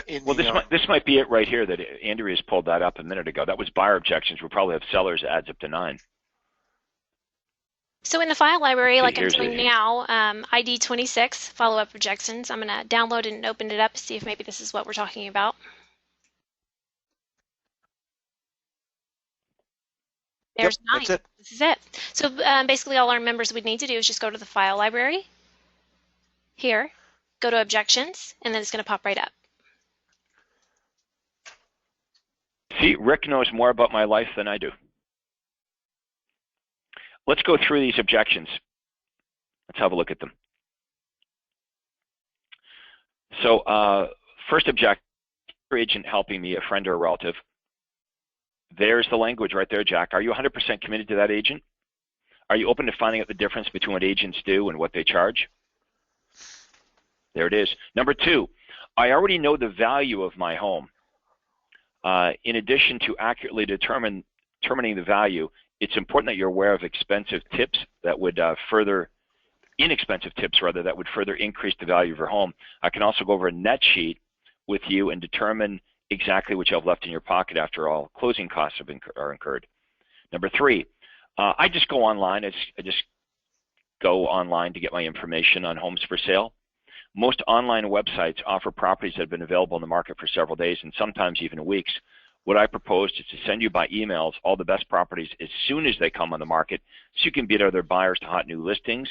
This might be it right here that Andrea's pulled that up a minute ago. That was buyer objections. We'll probably have sellers adds up to 9. So in the file library, like I'm doing now, ID26, follow-up objections, I'm going to download it and open it up, see if maybe this is what we're talking about. There's 9. That's it. This is it. So basically all our members would need to do is just go to the file library, here, go to objections, and then it's going to pop right up. See, Rick knows more about my life than I do. Let's go through these objections. Let's have a look at them. So first objection, agent helping me, a friend or a relative. There's the language right there, Jack. Are you 100% committed to that agent? Are you open to finding out the difference between what agents do and what they charge? There it is. Number 2, I already know the value of my home. In addition to accurately determining the value, it's important that you're aware of inexpensive tips that would further increase the value of your home. I can also go over a net sheet with you and determine exactly what you have left in your pocket after all closing costs are incurred. Number 3, I just go online. I just go online to get my information on homes for sale. Most online websites offer properties that have been available in the market for several days and sometimes even weeks. What I propose is to send you by emails all the best properties as soon as they come on the market so you can beat other buyers to hot new listings.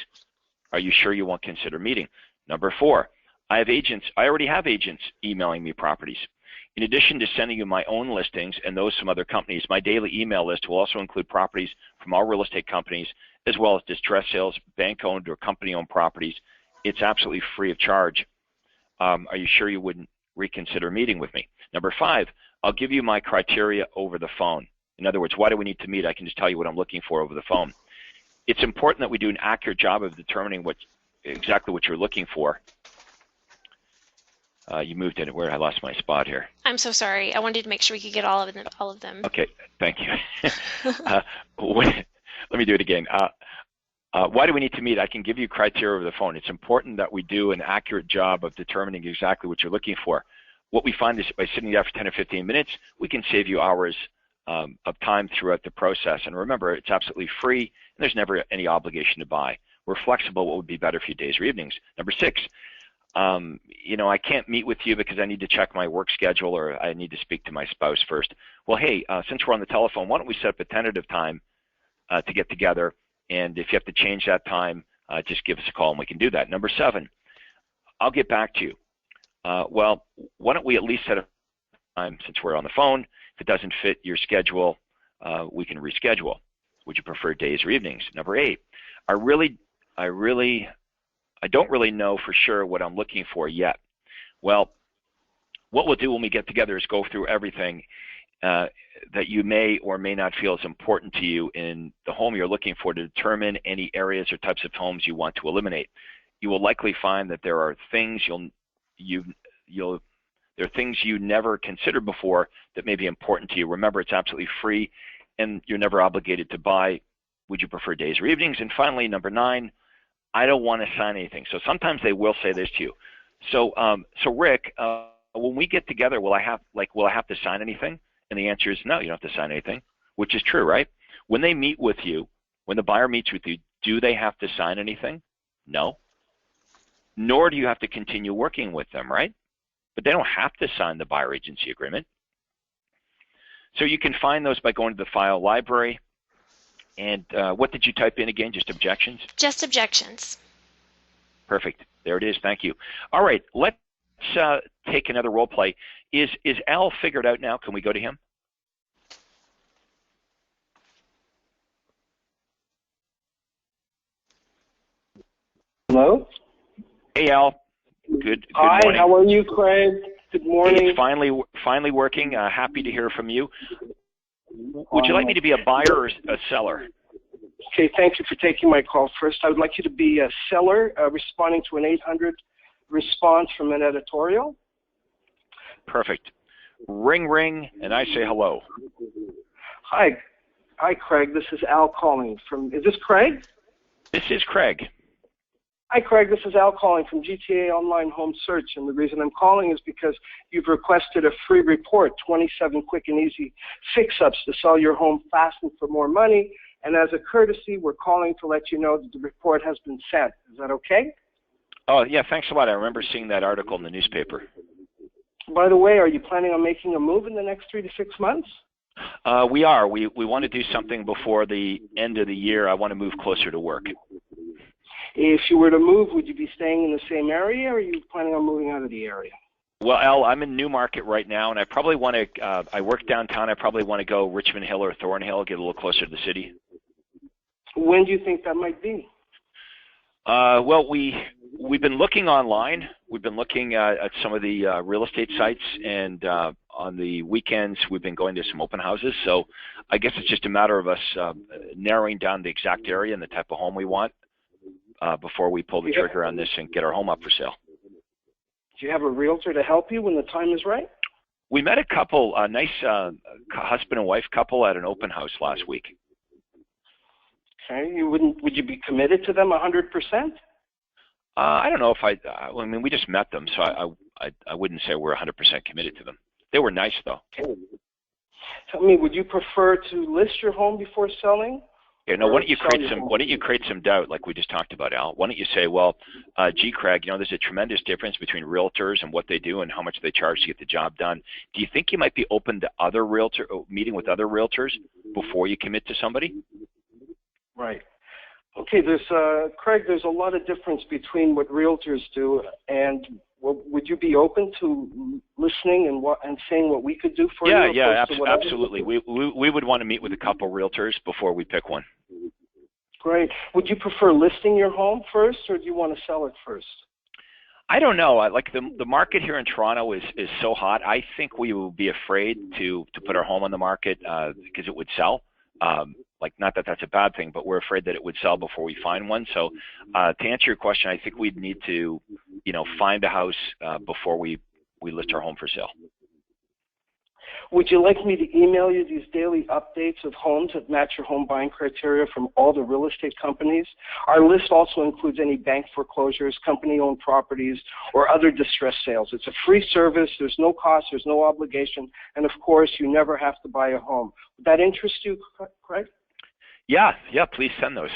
Are you sure you won't consider meeting? Number 4, I already have agents emailing me properties. In addition to sending you my own listings and those from other companies, my daily email list will also include properties from all real estate companies as well as distress sales, bank-owned or company-owned properties. It's absolutely free of charge. Are you sure you wouldn't reconsider meeting with me? Number 5, I'll give you my criteria over the phone. In other words, why do we need to meet? I can just tell you what I'm looking for over the phone. It's important that we do an accurate job of determining exactly what you're looking for. You moved in. Where I lost my spot here. I'm so sorry. I wanted to make sure we could get all of them. Okay, thank you. Let me do it again. Why do we need to meet? I can give you criteria over the phone. It's important that we do an accurate job of determining exactly what you're looking for. What we find is by sitting there for 10 or 15 minutes, we can save you hours of time throughout the process. And remember, it's absolutely free, and there's never any obligation to buy. We're flexible. What would be better for you days or evenings? Number 6, I can't meet with you because I need to check my work schedule or I need to speak to my spouse first. Well, hey, since we're on the telephone, why don't we set up a tentative time to get together? And if you have to change that time, just give us a call and we can do that. Number 7, I'll get back to you. Well, why don't we at least set a time since we're on the phone? If it doesn't fit your schedule, we can reschedule. Would you prefer days or evenings? Number 8, I don't really know for sure what I'm looking for yet. Well, what we'll do when we get together is go through everything that you may or may not feel is important to you in the home you're looking for to determine any areas or types of homes you want to eliminate. You will likely find that there are things there are things you never considered before that may be important to you. Remember, it's absolutely free and you're never obligated to buy. Would you prefer days or evenings? And finally, number 9, I don't want to sign anything. So sometimes they will say this to you. So Rick, when we get together, will I have to sign anything? And the answer is no, you don't have to sign anything, which is true, right? When they meet with you, when the buyer meets with you, do they have to sign anything? No. Nor do you have to continue working with them, right? But they don't have to sign the buyer agency agreement. So you can find those by going to the file library. And what did you type in again? Just objections? Just objections. Perfect. There it is. Thank you. All right. Let's take another role play. Is Al figured out now? Can we go to him? Hello? Hey, Al. Good Hi, morning. how are you, Craig? Good morning. It's finally working. Happy to hear from you. Would you like me to be a buyer or a seller? Okay, thank you for taking my call. First, I would like you to be a seller responding to an 800 response from an editorial. Perfect. Ring, ring, and I say hello. Hi, Craig. This is Al calling from. Is this Craig? This is Craig. Hi, Craig. This is Al calling from GTA Online Home Search, and the reason I'm calling is because you've requested a free report, 27 quick and easy fix-ups to sell your home fast and for more money. And as a courtesy, we're calling to let you know that the report has been sent. Is that okay? Oh, yeah, thanks a lot. I remember seeing that article in the newspaper. By the way, are you planning on making a move in the next 3 to 6 months? We are. We want to do something before the end of the year. I want to move closer to work. If you were to move, would you be staying in the same area, or are you planning on moving out of the area? Well, Al, I'm in Newmarket right now, and I probably want to, I work downtown. I probably want to go Richmond Hill or Thornhill, get a little closer to the city. When do you think that might be? Well, we we've been looking online. We've been looking at some of the real estate sites, and on the weekends we've been going to some open houses. So I guess it's just a matter of us narrowing down the exact area and the type of home we want before we pull the trigger on this and get our home up for sale. Do you have a realtor to help you when the time is right? We met a couple, a nice husband and wife couple at an open house last week. Okay, would you be committed to them 100%? I don't know if I mean, we just met them, so I wouldn't say we're 100% committed to them. They were nice, though. Okay. Tell me, would you prefer to list your home before selling? Yeah, no. Why don't you create some doubt, like we just talked about, Al? Why don't you say, well, gee, Craig, there's a tremendous difference between realtors and what they do and how much they charge to get the job done. Do you think you might be open to meeting with other realtors before you commit to somebody? Right. Okay, Craig, there's a lot of difference between what realtors do and would you be open to listening and saying what we could do for you? Yeah, absolutely. We would want to meet with a couple realtors before we pick one. Great. Would you prefer listing your home first, or do you want to sell it first? I don't know. Like the market here in Toronto is so hot. I think we would be afraid to put our home on the market because it would sell. Not that that's a bad thing, but we're afraid that it would sell before we find one. So to answer your question, I think we'd need to, find a house before we list our home for sale. Would you like me to email you these daily updates of homes that match your home buying criteria from all the real estate companies? Our list also includes any bank foreclosures, company-owned properties, or other distressed sales. It's a free service. There's no cost. There's no obligation. And, of course, you never have to buy a home. Would that interest you, Craig? Yeah, please send those.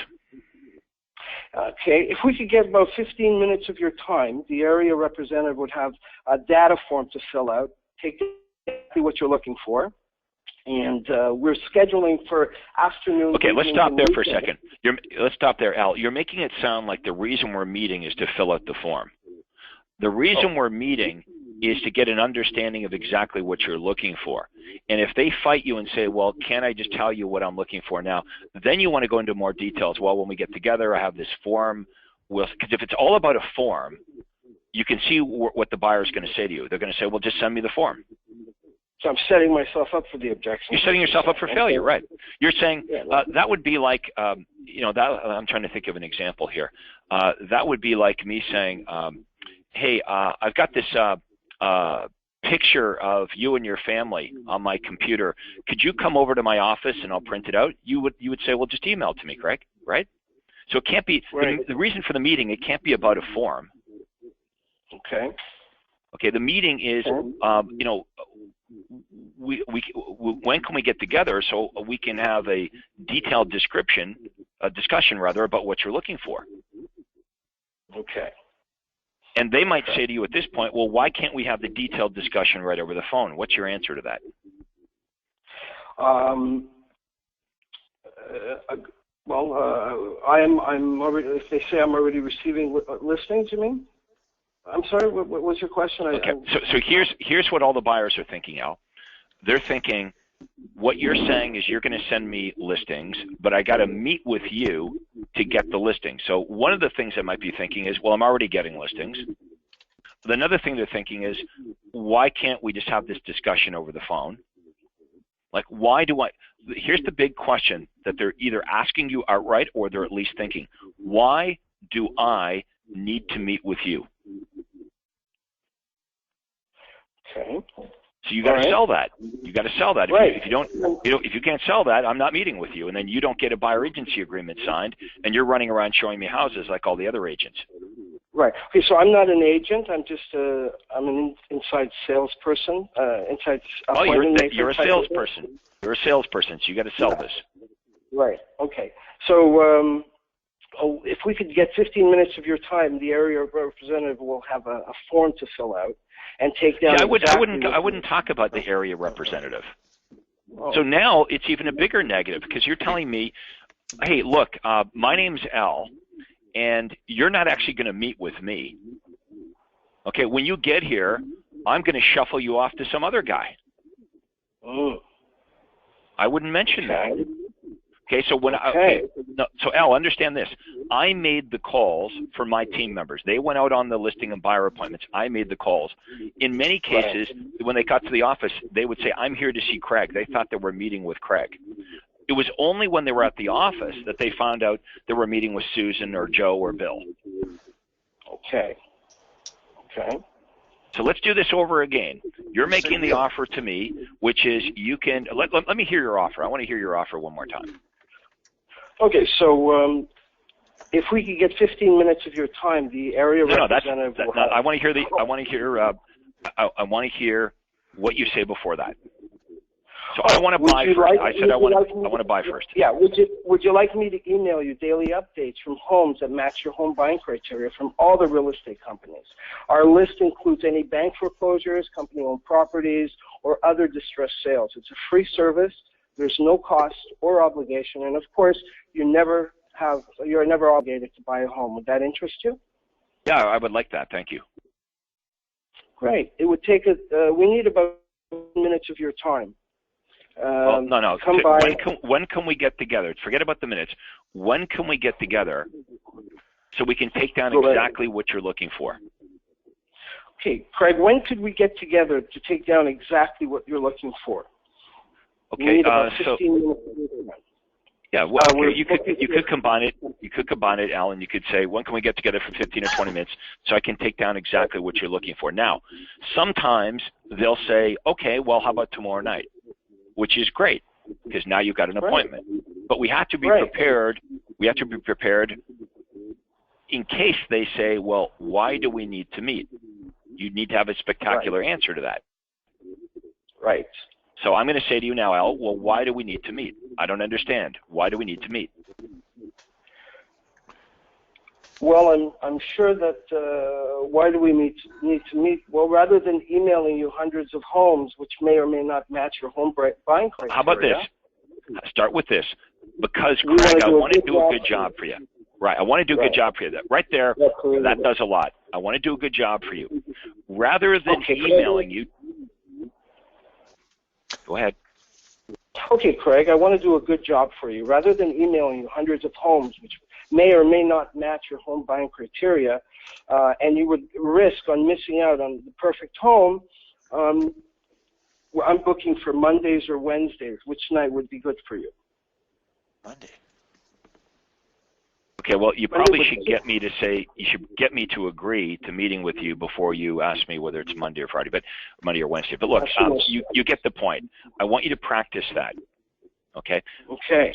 Okay, if we could get about 15 minutes of your time, the area representative would have a data form to fill out, take exactly what you're looking for, and we're scheduling for afternoon. Okay, let's stop there for a second. Let's stop there, Al. You're making it sound like the reason we're meeting is to fill out the form. The reason we're meeting is to get an understanding of exactly what you're looking for. And if they fight you and say, well, can't I just tell you what I'm looking for now? Then you want to go into more details. Well, when we get together, I have this form. Because if it's all about a form, you can see what the buyer is going to say to you. They're going to say, well, just send me the form. So I'm setting myself up for the objection. You're setting yourself up for failure, right? You're saying that would be like, I'm trying to think of an example here. That would be like me saying, hey, I've got this picture of you and your family on my computer. Could you come over to my office and I'll print it out? You would say, well, just email it to me, Craig, right? So it can't be, right. The reason for the meeting, it can't be about a form. Okay. Okay, the meeting is, when can we get together so we can have a detailed discussion about what you're looking for? Okay. And they might say to you at this point, well, why can't we have the detailed discussion right over the phone? What's your answer to that? I'm already, if they say I'm already receiving listings, you mean? I'm sorry, what was your question? Okay, so here's what all the buyers are thinking, Al. They're thinking, what you're saying is you're going to send me listings, but I got to meet with you to get the listing. So one of the things I might be thinking is, well, I'm already getting listings. But another thing they're thinking is, why can't we just have this discussion over the phone? Like, here's the big question that they're either asking you outright or they're at least thinking, why do I need to meet with you? Okay. So you got to sell that. You got to sell that. Right. If you can't sell that, I'm not meeting with you. And then you don't get a buyer agency agreement signed, and you're running around showing me houses like all the other agents. Right. Okay. So I'm not an agent. I'm just I'm an inside salesperson. You're a salesperson. You're a salesperson. So you got to sell this. Right. Okay. So if we could get 15 minutes of your time, the area representative will have a form to fill out and take down. Yeah, I wouldn't talk about the area representative. Oh. So now it's even a bigger negative because you're telling me, hey, look, my name's Al, and you're not actually going to meet with me. Okay, when you get here, I'm going to shuffle you off to some other guy. Oh. I wouldn't mention that. Okay, so so Al, understand this. I made the calls for my team members. They went out on the listing and buyer appointments. I made the calls. In many cases, when they got to the office, they would say, I'm here to see Craig. They thought they were meeting with Craig. It was only when they were at the office that they found out they were meeting with Susan or Joe or Bill. Okay. Okay. So let's do this over again. You're making the offer to me, which is you can, let me hear your offer. I want to hear your offer one more time. Okay, so if we could get 15 minutes of your time, the area representative will have... I want to hear what you say before that. So I want to buy first. I said I want to buy first. Yeah. Would you like me to email you daily updates from homes that match your home buying criteria from all the real estate companies? Our list includes any bank foreclosures, company-owned properties, or other distressed sales. It's a free service. There's no cost or obligation, and of course, you're never obligated to buy a home. Would that interest you? Yeah, I would like that. Thank you. Great. It would take we need about minutes of your time. Well, no. When can we get together? Forget about the minutes. When can we get together so we can take down exactly what you're looking for? Okay, Craig, when could we get together to take down exactly what you're looking for? Okay, so yeah, well, okay, you could combine it. You could combine it, Alan. You could say, when can we get together for 15 or 20 minutes so I can take down exactly what you're looking for? Now, sometimes they'll say, okay, well, how about tomorrow night? Which is great because now you've got an appointment. But we have to be prepared. We have to be prepared in case they say, well, why do we need to meet? You need to have a spectacular answer to that. Right. So I'm going to say to you now, Al, well, why do we need to meet? I don't understand. Why do we need to meet? Well, I'm sure that why do we need to meet? Well, rather than emailing you hundreds of homes, which may or may not match your home buying criteria. How about this? Start with this. Because, Craig, I want to do a good job for you. Right. I want to do a good job for you. Right there, that does a lot. I want to do a good job for you. Rather than emailing you. Go ahead. Okay, Craig, I want to do a good job for you. Rather than emailing you hundreds of homes, which may or may not match your home buying criteria, and you would risk on missing out on the perfect home, I'm booking for Mondays or Wednesdays. Which night would be good for you? Monday. Okay, well, you probably should get me to say, you should get me to agree to meeting with you before you ask me whether it's Monday or Friday, but Monday or Wednesday. But look, you get the point. I want you to practice that, okay? Okay.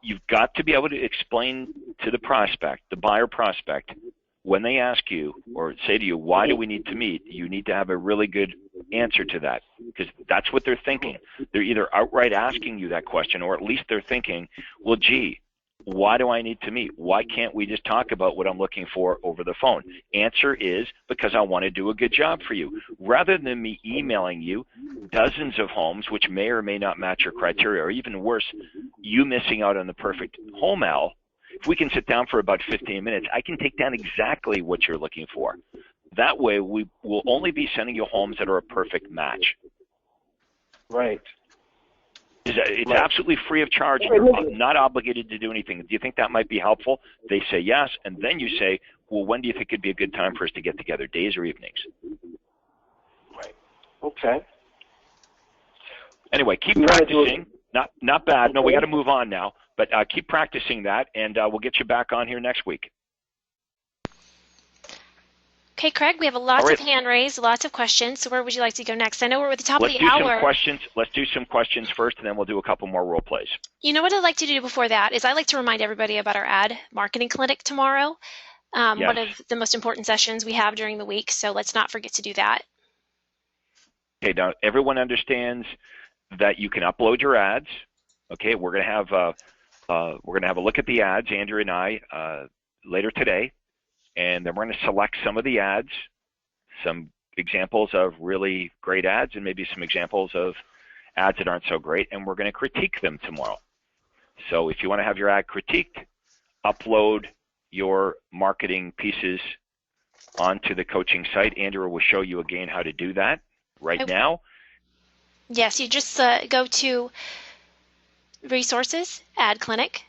You've got to be able to explain to the prospect, the buyer prospect, when they ask you or say to you, why do we need to meet, you need to have a really good answer to that because that's what they're thinking. They're either outright asking you that question or at least they're thinking, well, gee, why do I need to meet? Why can't we just talk about what I'm looking for over the phone? Answer is because I want to do a good job for you. Rather than me emailing you dozens of homes which may or may not match your criteria, or even worse, you missing out on the perfect home, Al, if we can sit down for about 15 minutes, I can take down exactly what you're looking for. That way, we will only be sending you homes that are a perfect match. Right. It's absolutely free of charge. You're not obligated to do anything. Do you think that might be helpful? They say yes, and then you say, well, when do you think it'd be a good time for us to get together, days or evenings? Right. Okay. Anyway, keep practicing. Not bad. No, we got to move on now, but keep practicing that, and we'll get you back on here next week. Okay, Craig, we have lots of hand raised, lots of questions. So where would you like to go next? I know we're at the top of the hour. Let's do some questions first, and then we'll do a couple more role plays. You know what I'd like to do before that is I'd like to remind everybody about our ad marketing clinic tomorrow. Yes. One of the most important sessions we have during the week. So let's not forget to do that. Okay, now everyone understands that you can upload your ads. Okay, we're gonna have a look at the ads, Andrew and I, later today. And then we're going to select some of the ads, some examples of really great ads, and maybe some examples of ads that aren't so great, and we're going to critique them tomorrow. So if you want to have your ad critiqued, upload your marketing pieces onto the coaching site. Andrew will show you again how to do that now. Yes, you just go to Resources, Ad Clinic,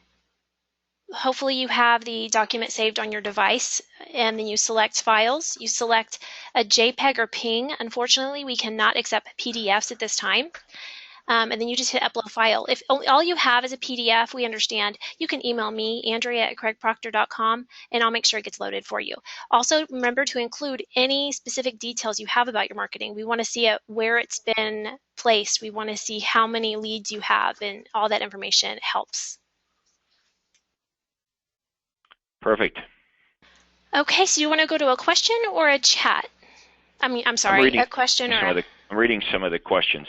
hopefully you have the document saved on your device, and then you select files. You select a JPEG or PNG. Unfortunately, we cannot accept PDFs at this time. And then you just hit upload file. If all you have is a PDF, we understand. You can email me, Andrea@craigproctor.com, and I'll make sure it gets loaded for you. Also, remember to include any specific details you have about your marketing. We want to see it, where it's been placed. We want to see how many leads you have, and all that information helps. Perfect. Okay, so you want to go to a question or a chat? I'm sorry, a question or I'm reading some of the questions.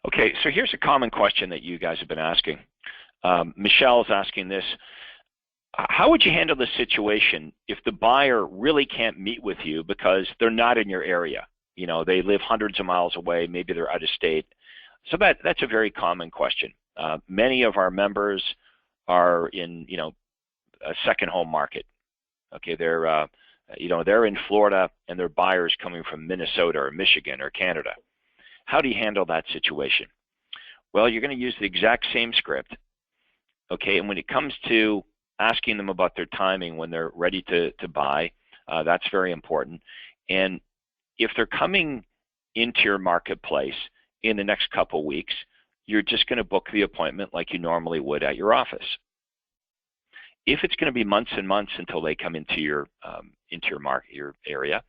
Okay, so here's a common question that you guys have been asking. Michelle's asking this. How would you handle the situation if the buyer really can't meet with you because they're not in your area? You know, they live hundreds of miles away, maybe they're out of state. So that's a very common question. Many of our members are in, a second home market. Okay, they're, they're in Florida and their buyers coming from Minnesota or Michigan or Canada. How do you handle that situation? Well, you're going to use the exact same script. Okay, and when it comes to asking them about their timing when they're ready to buy, that's very important. And if they're coming into your marketplace in the next couple of weeks, you're just going to book the appointment like you normally would at your office. If it's going to be months and months until they come into your area,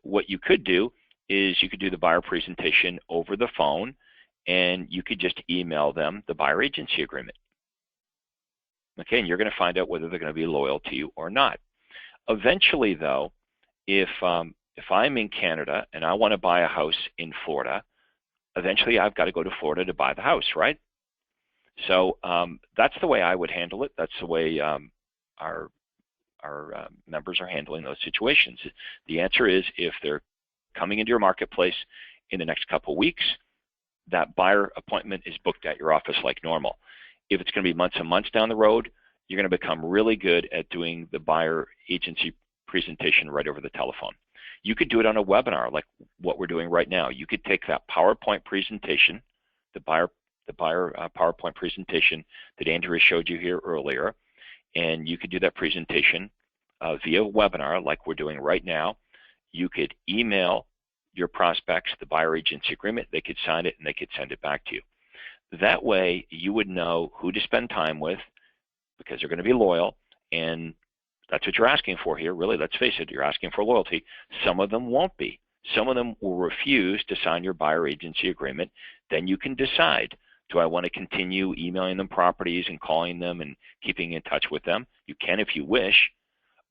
what you could do is you could do the buyer presentation over the phone, and you could just email them the buyer agency agreement. Okay, and you're going to find out whether they're going to be loyal to you or not. Eventually, though, if I'm in Canada and I want to buy a house in Florida, eventually I've got to go to Florida to buy the house, right? So that's the way I would handle it. That's the way our members are handling those situations. The answer is, if they're coming into your marketplace in the next couple of weeks, that buyer appointment is booked at your office like normal. If it's going to be months and months down the road, you're going to become really good at doing the buyer agency presentation right over the telephone. You could do it on a webinar like what we're doing right now. You could take that PowerPoint presentation, the buyer PowerPoint presentation that Andrea showed you here earlier, and you could do that presentation via webinar like we're doing right now. You could email your prospects the buyer agency agreement, they could sign it, and they could send it back to you. That way, you would know who to spend time with because they're going to be loyal, and that's what you're asking for here. Really, let's face it, you're asking for loyalty. Some of them won't be. Some of them will refuse to sign your buyer agency agreement. Then you can decide, do I want to continue emailing them properties and calling them and keeping in touch with them? You can if you wish,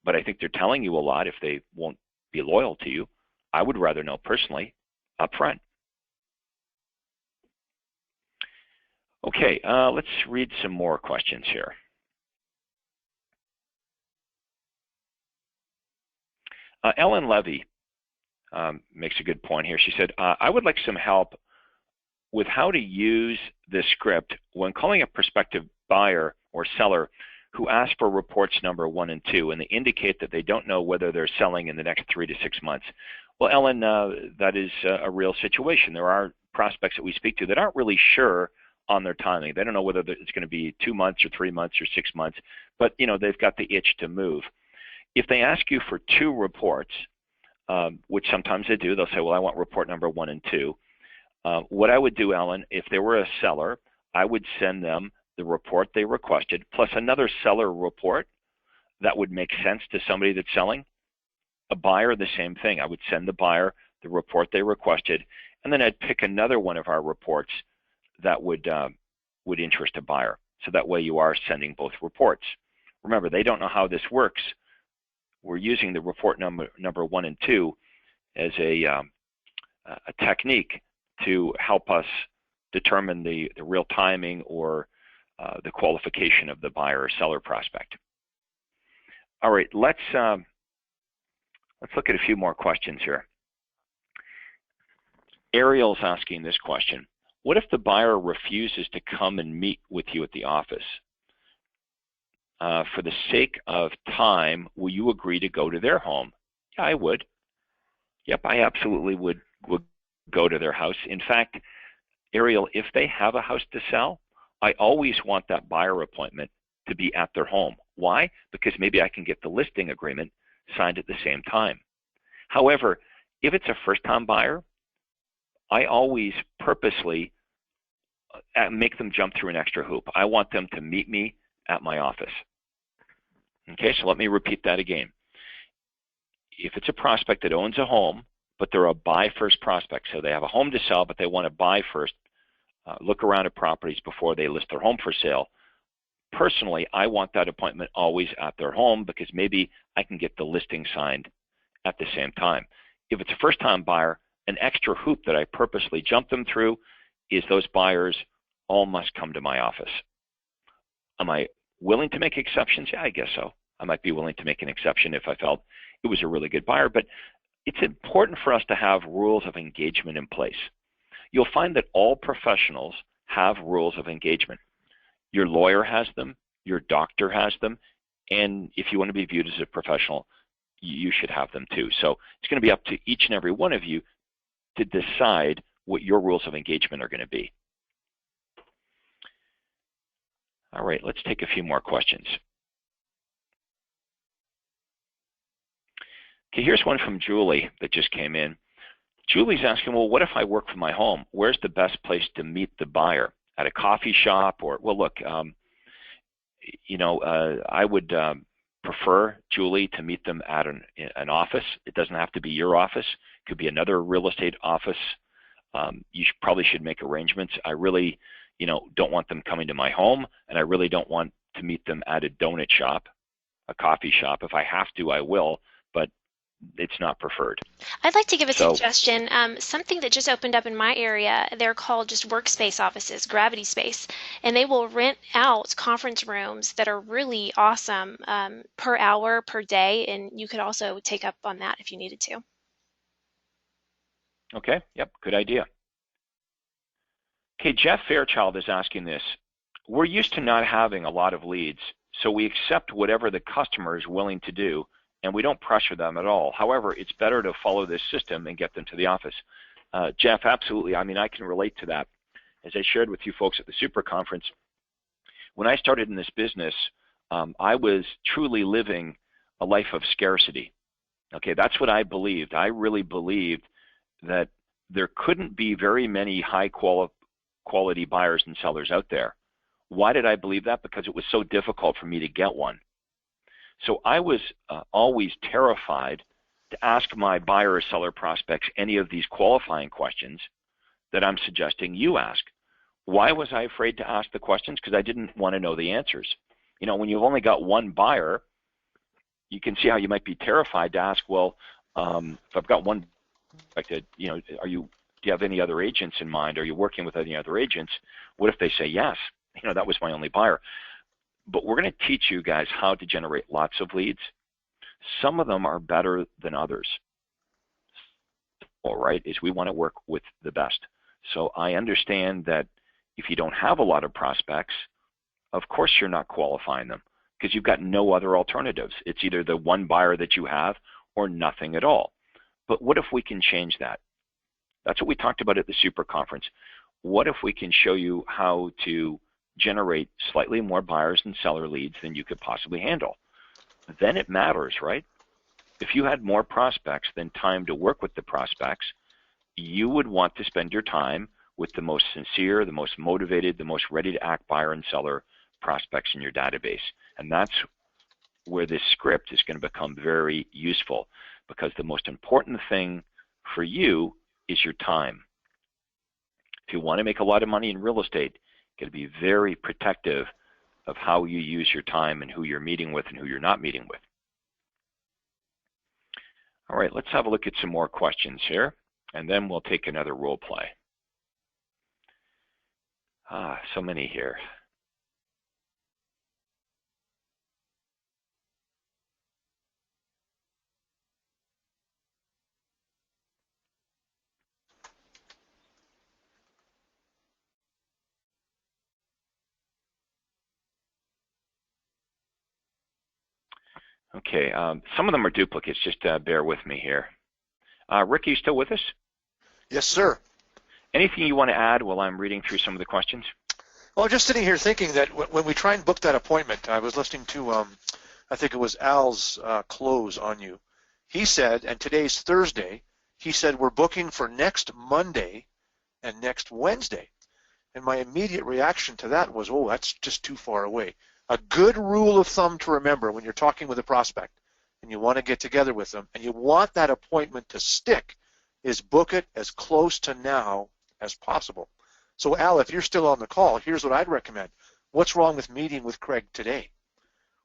but I think they're telling you a lot if they won't be loyal to you. I would rather know personally up front. Okay, let's read some more questions here. Ellen Levy makes a good point here. She said, I would like some help with how to use this script when calling a prospective buyer or seller who asks for reports number 1 and 2, and they indicate that they don't know whether they're selling in the next 3 to 6 months. Well, Ellen, that is a real situation. There are prospects that we speak to that aren't really sure on their timing. They don't know whether it's going to be 2 months or 3 months or 6 months, but they've got the itch to move. If they ask you for 2 reports, which sometimes they do, they'll say, well, I want report number 1 and 2. What I would do, Ellen, if they were a seller, I would send them the report they requested plus another seller report that would make sense to somebody that's selling. A buyer, the same thing. I would send the buyer the report they requested, and then I'd pick another one of our reports that would interest a buyer. So that way you are sending both reports. Remember, they don't know how this works. We're using the report number 1 and 2 as a technique to help us determine the real timing or the qualification of the buyer or seller prospect. All right, let's look at a few more questions here. Ariel's asking this question. What if the buyer refuses to come and meet with you at the office? For the sake of time, will you agree to go to their home? Yeah, I would. Yep, I absolutely would go to their house. In fact, Ariel, if they have a house to sell, I always want that buyer appointment to be at their home. Why? Because maybe I can get the listing agreement signed at the same time. However, if it's a first-time buyer, I always purposely make them jump through an extra hoop. I want them to meet me at my office. Okay, so let me repeat that again. If it's a prospect that owns a home, but they're a buy first prospect, so they have a home to sell, but they want to buy first, look around at properties before they list their home for sale. Personally, I want that appointment always at their home because maybe I can get the listing signed at the same time. If it's a first-time buyer, an extra hoop that I purposely jump them through is those buyers all must come to my office. Am I willing to make exceptions? Yeah, I guess so. I might be willing to make an exception if I felt it was a really good buyer, but it's important for us to have rules of engagement in place. You'll find that all professionals have rules of engagement. Your lawyer has them, your doctor has them, and if you want to be viewed as a professional, you should have them too. So it's going to be up to each and every one of you to decide what your rules of engagement are going to be. All right, let's take a few more questions. Okay, here's one from Julie that just came in. Julie's asking, well, what if I work from my home? Where's the best place to meet the buyer? At a coffee shop? Or, well, look, I would prefer, Julie, to meet them at an office. It doesn't have to be your office. It could be another real estate office. You probably should make arrangements. I really, don't want them coming to my home, and I really don't want to meet them at a donut shop, a coffee shop. If I have to, I will, but it's not preferred. I'd like to give a suggestion. Something that just opened up in my area, they're called just workspace offices, Gravity Space, and they will rent out conference rooms that are really awesome per hour, per day, and you could also take up on that if you needed to. Okay, yep, good idea. Okay, Jeff Fairchild is asking this. We're used to not having a lot of leads, so we accept whatever the customer is willing to do, and we don't pressure them at all. However, it's better to follow this system and get them to the office. Jeff, absolutely. I mean, I can relate to that. As I shared with you folks at the Super Conference, when I started in this business, I was truly living a life of scarcity. Okay, that's what I believed. I really believed that there couldn't be very many high quality buyers and sellers out there. Why did I believe that? Because it was so difficult for me to get one. So I was always terrified to ask my buyer or seller prospects any of these qualifying questions that I'm suggesting you ask. Why was I afraid to ask the questions? Because I didn't want to know the answers. When you've only got one buyer, you can see how you might be terrified to ask, well, if I've got one, do you have any other agents in mind? Are you working with any other agents? What if they say yes? That was my only buyer. But we're going to teach you guys how to generate lots of leads. Some of them are better than others. All right, is we want to work with the best. So I understand that if you don't have a lot of prospects, of course you're not qualifying them because you've got no other alternatives. It's either the one buyer that you have or nothing at all. But what if we can change that? That's what we talked about at the Super Conference. What if we can show you how to generate slightly more buyers and seller leads than you could possibly handle? Then it matters, right? If you had more prospects than time to work with the prospects, you would want to spend your time with the most sincere, the most motivated, the most ready to act buyer and seller prospects in your database. And that's where this script is going to become very useful, because the most important thing for you is your time. If you want to make a lot of money in real estate, you've got to be very protective of how you use your time and who you're meeting with and who you're not meeting with. All right, let's have a look at some more questions here, and then we'll take another role play. So many here. Okay, some of them are duplicates. Just bear with me here. Rick, are you still with us? Yes, sir. Anything you want to add while I'm reading through some of the questions? Well, I'm just sitting here thinking that when we try and book that appointment, I was listening to, I think it was Al's close on you. He said, and today's Thursday, he said, we're booking for next Monday and next Wednesday. And my immediate reaction to that was, oh, that's just too far away. A good rule of thumb to remember when you're talking with a prospect and you want to get together with them and you want that appointment to stick is book it as close to now as possible. So Al, if you're still on the call, here's what I'd recommend. What's wrong with meeting with Craig today?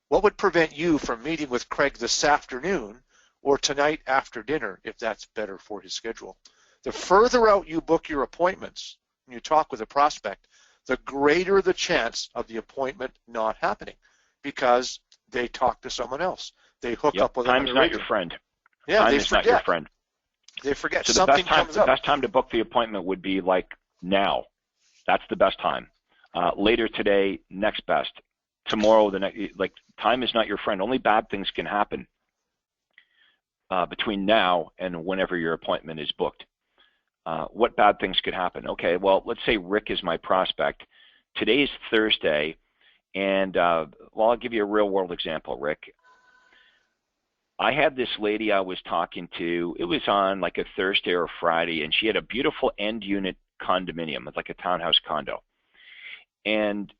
What would prevent you from meeting with Craig this afternoon or tonight after dinner if that's better for his schedule? The further out you book your appointments, when you talk with a prospect, the greater the chance of the appointment not happening because they talk to someone else. They hook up with Time's another not agent. your friend. Yeah, Time they is forget. not your friend. They forget. So Something comes up. The best time to book the appointment would be like now. That's the best time. Later today, next best. Tomorrow, the next. Like, time is not your friend. Only bad things can happen between now and whenever your appointment is booked. What bad things could happen? Okay, well, let's say Rick is my prospect. Today's Thursday, and well, I'll give you a real-world example, Rick. I had this lady I was talking to. It was on like a Thursday or a Friday, and she had a beautiful end-unit condominium. It's like a townhouse condo. And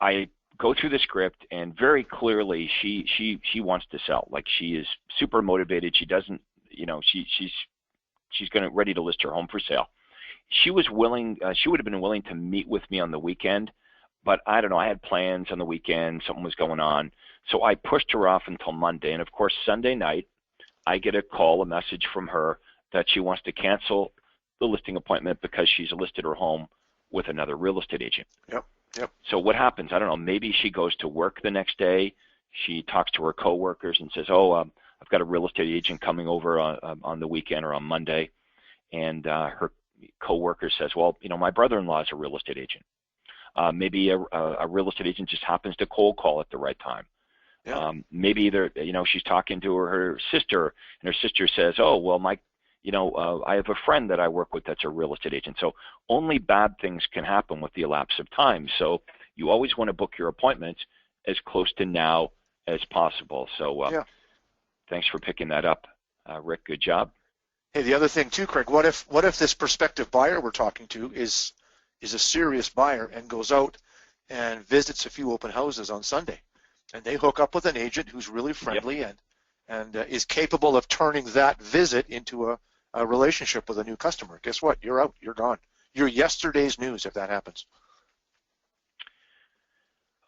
I go through the script, and very clearly she wants to sell. Like, she is super motivated. She doesn't, you know, she's ready to list her home for sale. She was willing. She would have been willing to meet with me on the weekend, but I don't know. I had plans on the weekend. Something was going on, so I pushed her off until Monday. And of course, Sunday night, I get a message from her that she wants to cancel the listing appointment because she's listed her home with another real estate agent. Yep. So what happens? I don't know. Maybe she goes to work the next day. She talks to her coworkers and says, "Oh, I've got a real estate agent coming over on the weekend or on Monday," and her coworker says, "Well, you know, my brother-in-law is a real estate agent." Maybe a real estate agent just happens to cold call at the right time. Yeah. Maybe she's talking to her sister, and her sister says, "Oh, well, I have a friend that I work with that's a real estate agent." So only bad things can happen with the elapse of time. So you always want to book your appointments as close to now as possible. So thanks for picking that up, Rick. Good job. Hey, the other thing too, Craig, what if this prospective buyer we're talking to is a serious buyer and goes out and visits a few open houses on Sunday, and they hook up with an agent who's really friendly and is capable of turning that visit into a relationship with a new customer? Guess what? You're out. You're gone. You're yesterday's news if that happens.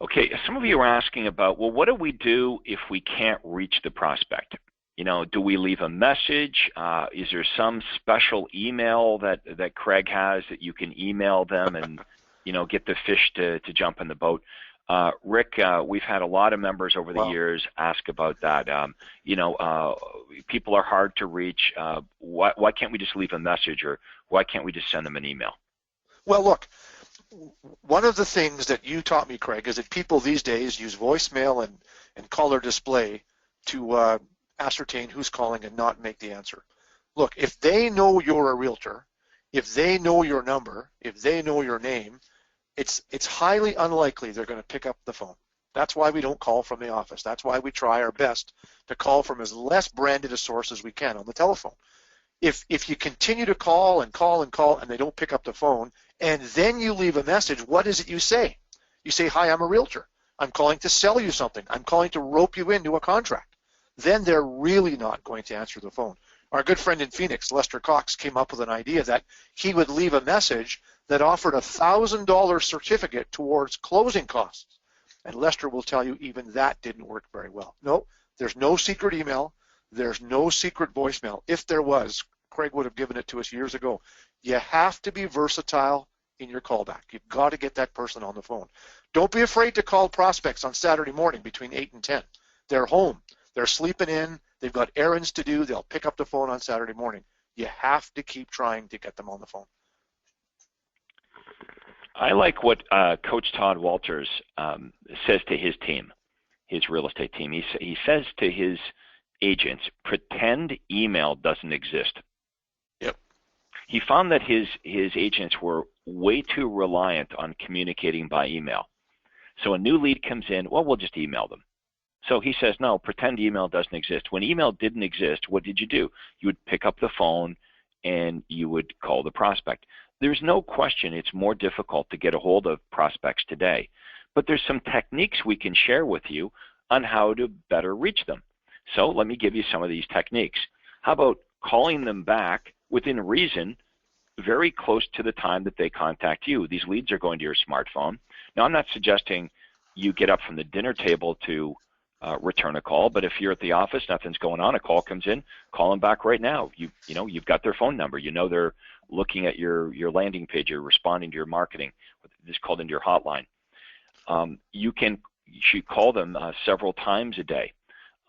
Okay, some of you are asking about, well, what do we do if we can't reach the prospect? You know, do we leave a message? Is there some special email that Craig has that you can email them and, you know, get the fish to jump in the boat? Rick, we've had a lot of members over the years ask about that. People are hard to reach. Why can't we just leave a message, or why can't we just send them an email? Well, look, one of the things that you taught me, Craig, is that people these days use voicemail and caller display to ascertain who's calling and not make the answer. Look, if they know you're a realtor, if they know your number, if they know your name, it's highly unlikely they're going to pick up the phone. That's why we don't call from the office. That's why we try our best to call from as less branded a source as we can on the telephone. If you continue to call and call and call and they don't pick up the phone, and then you leave a message, what is it you say? You say, "Hi, I'm a realtor. I'm calling to sell you something. I'm calling to rope you into a contract." Then they're really not going to answer the phone. Our good friend in Phoenix, Lester Cox, came up with an idea that he would leave a message that offered a $1,000 certificate towards closing costs. And Lester will tell you even that didn't work very well. No, there's no secret email. There's no secret voicemail. If there was, Craig would have given it to us years ago. You have to be versatile in your callback. You've got to get that person on the phone. Don't be afraid to call prospects on Saturday morning between 8 and 10. They're home. They're sleeping in. They've got errands to do. They'll pick up the phone on Saturday morning. You have to keep trying to get them on the phone. I like what Coach Todd Walters says to his team, his real estate team. He says to his agents, pretend email doesn't exist. Yep. He found that his agents were way too reliant on communicating by email. So a new lead comes in, well, we'll just email them. So he says, no, pretend email doesn't exist. When email didn't exist, what did you do? You would pick up the phone and you would call the prospect. There's no question it's more difficult to get a hold of prospects today, but there's some techniques we can share with you on how to better reach them. So let me give you some of these techniques. How about calling them back within reason, very close to the time that they contact you? These leads are going to your smartphone. Now, I'm not suggesting you get up from the dinner table to return a call, but if you're at the office, nothing's going on, a call comes in, call them back right now. You've got their phone number. You know they're looking at your landing page, you're responding to your marketing. This is called into your hotline. You should call them several times a day.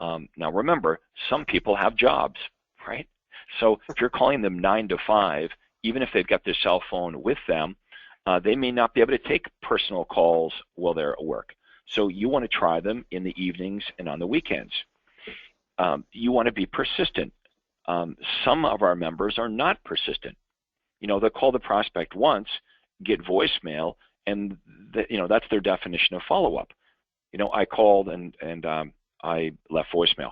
Now remember, some people have jobs, right? So if you're calling them 9 to 5, even if they've got their cell phone with them, they may not be able to take personal calls while they're at work. So you want to try them in the evenings and on the weekends. You want to be persistent. Some of our members are not persistent. They'll call the prospect once, get voicemail, and that's their definition of follow-up. I called and I left voicemail.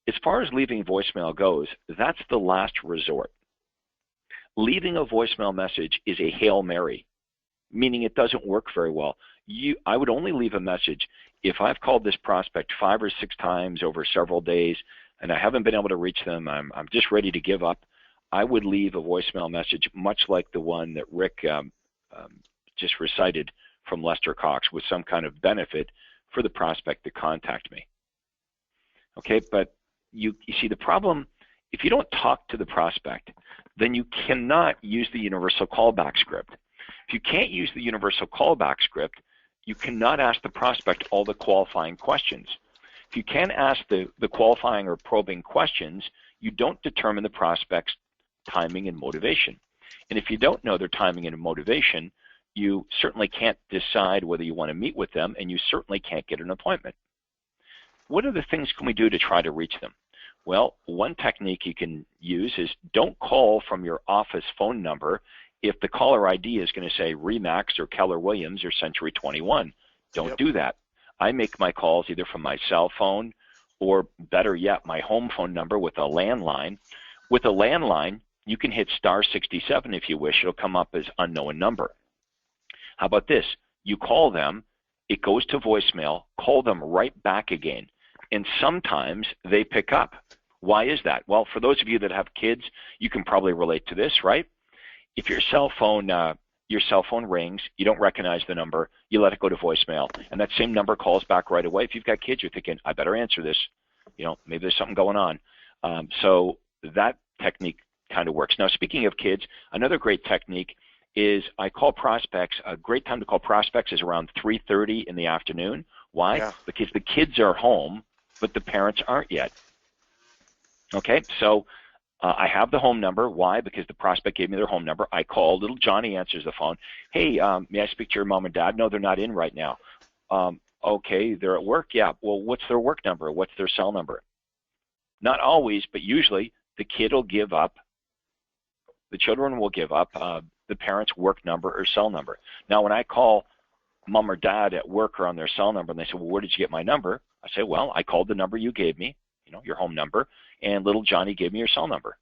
As far as leaving voicemail goes, that's the last resort. Leaving a voicemail message is a Hail Mary, meaning it doesn't work very well. I would only leave a message if I've called this prospect 5 or 6 times over several days and I haven't been able to reach them, I'm just ready to give up. I would leave a voicemail message much like the one that Rick just recited from Lester Cox, with some kind of benefit for the prospect to contact me. Okay, but you see the problem, if you don't talk to the prospect, then you cannot use the universal callback script. If you can't use the universal callback script, you cannot ask the prospect all the qualifying questions. If you can't ask the qualifying or probing questions, you don't determine the prospect's timing and motivation. And if you don't know their timing and motivation, you certainly can't decide whether you want to meet with them, and you certainly can't get an appointment. What other things can we do to try to reach them? Well, one technique you can use is don't call from your office phone number if the caller ID is going to say Remax or Keller Williams or Century 21. Don't do that. I make my calls either from my cell phone or, better yet, my home phone number with a landline. With a landline, you can hit *67 if you wish. It'll come up as unknown number. How about this? You call them, it goes to voicemail, call them right back again, and sometimes they pick up. Why is that? Well, for those of you that have kids, you can probably relate to this, right? If your cell phone rings, you don't recognize the number, you let it go to voicemail, and that same number calls back right away. If you've got kids, you're thinking, I better answer this. Maybe there's something going on. So that technique kind of works. Now, speaking of kids, another great technique is I call prospects. A great time to call prospects is around 3:30 in the afternoon. Why? Yeah. Because the kids are home, but the parents aren't yet. Okay, so I have the home number. Why? Because the prospect gave me their home number. I call. Little Johnny answers the phone. Hey, may I speak to your mom and dad? No, they're not in right now. Okay, they're at work. Yeah. Well, what's their work number? What's their cell number? Not always, but usually the kid will give up. The children will give up the parent's work number or cell number. Now, when I call mom or dad at work or on their cell number, and they say, well, where did you get my number? I say, well, I called the number you gave me, your home number, and little Johnny gave me your cell number.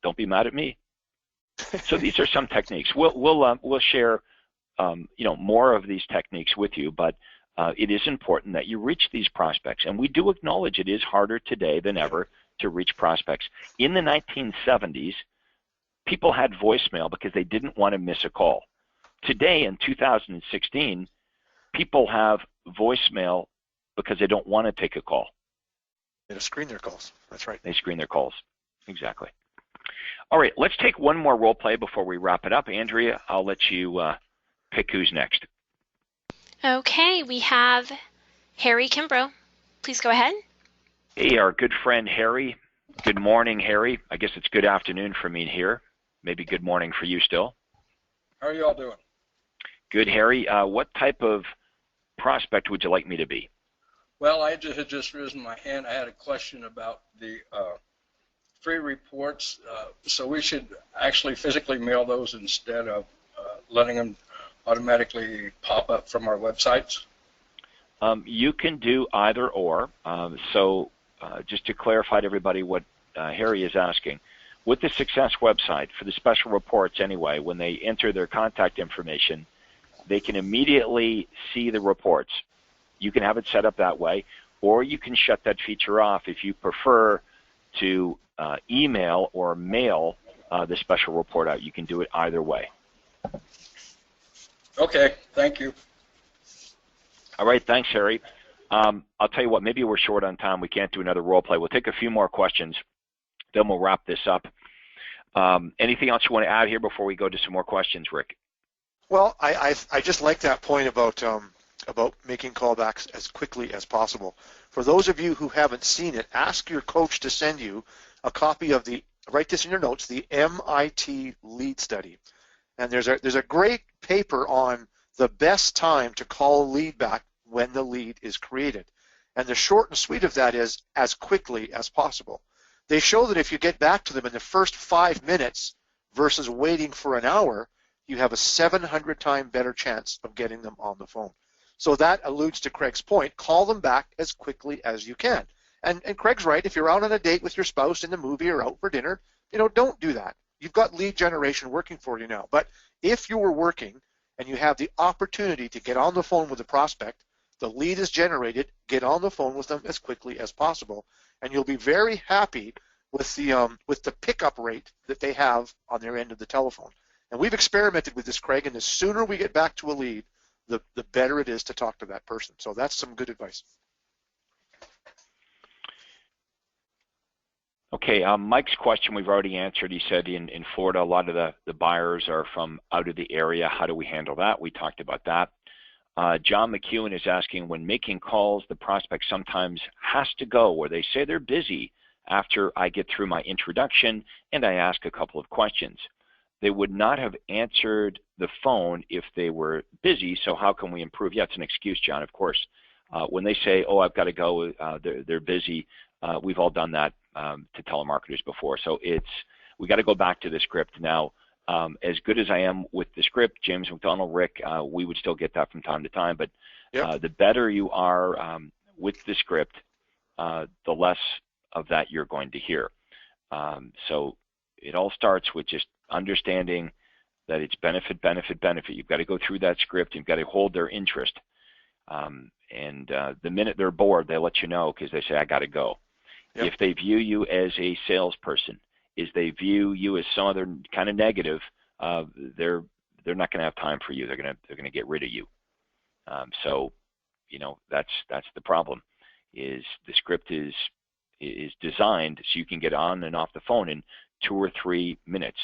Don't be mad at me. So these are some techniques. We'll share more of these techniques with you, but it is important that you reach these prospects, and we do acknowledge it is harder today than ever to reach prospects. In the 1970s, people had voicemail because they didn't want to miss a call. Today, in 2016, people have voicemail because they don't want to take a call. They screen their calls. That's right. They screen their calls. Exactly. All right, let's take one more role play before we wrap it up. Andrea, I'll let you pick who's next. Okay, we have Harry Kimbrough. Please go ahead. Hey, our good friend Harry. Good morning, Harry. I guess it's good afternoon for me here. Maybe good morning for you still. How are you all doing? Good, Harry. What type of prospect would you like me to be? Well, I had just risen my hand. I had a question about the free reports, so we should actually physically mail those instead of letting them automatically pop up from our websites? You can do either or. Just to clarify to everybody what Harry is asking, with the Success website, for the special reports anyway, when they enter their contact information, they can immediately see the reports. You can have it set up that way, or you can shut that feature off if you prefer to email or mail the special report out. You can do it either way. Okay, thank you. All right, thanks, Harry. I'll tell you what, maybe we're short on time. We can't do another role play. We'll take a few more questions, then we'll wrap this up. Anything else you want to add here before we go to some more questions, Rick? Well, I just like that point about making callbacks as quickly as possible. For those of you who haven't seen it, ask your coach to send you a copy of write this in your notes, the MIT lead study. And there's a great paper on the best time to call a lead back when the lead is created. And the short and sweet of that is as quickly as possible. They show that if you get back to them in the first 5 minutes versus waiting for an hour, you have a 700 times better chance of getting them on the phone. So that alludes to Craig's point. Call them back as quickly as you can. And Craig's right. If you're out on a date with your spouse in the movie or out for dinner, don't do that. You've got lead generation working for you now. But if you were working and you have the opportunity to get on the phone with a prospect, the lead is generated, get on the phone with them as quickly as possible, and you'll be very happy with the pickup rate that they have on their end of the telephone. And we've experimented with this, Craig, and the sooner we get back to a lead, the better it is to talk to that person. So that's some good advice. Okay, Mike's question we've already answered. He said in Florida, a lot of the buyers are from out of the area. How do we handle that? We talked about that. John McEwen is asking, when making calls, the prospect sometimes has to go, where they say they're busy after I get through my introduction and I ask a couple of questions. They would not have answered the phone if they were busy, so how can we improve? Yeah, it's an excuse, John, of course. When they say, oh, I've got to go, they're busy, we've all done that to telemarketers before. So we got to go back to the script. Now, as good as I am with the script, James McDonald, Rick, we would still get that from time to time, but yep. The better you are with the script, the less of that you're going to hear. So it all starts with just understanding that it's benefit, benefit, benefit. You've got to go through that script. You've got to hold their interest. And the minute they're bored, they let you know because they say, I got to go. Yep. If they view you as a salesperson, if they view you as some other kind of negative, they're not going to have time for you. They're going to get rid of you. So, that's the problem. Is the script is designed so you can get on and off the phone in 2 or 3 minutes.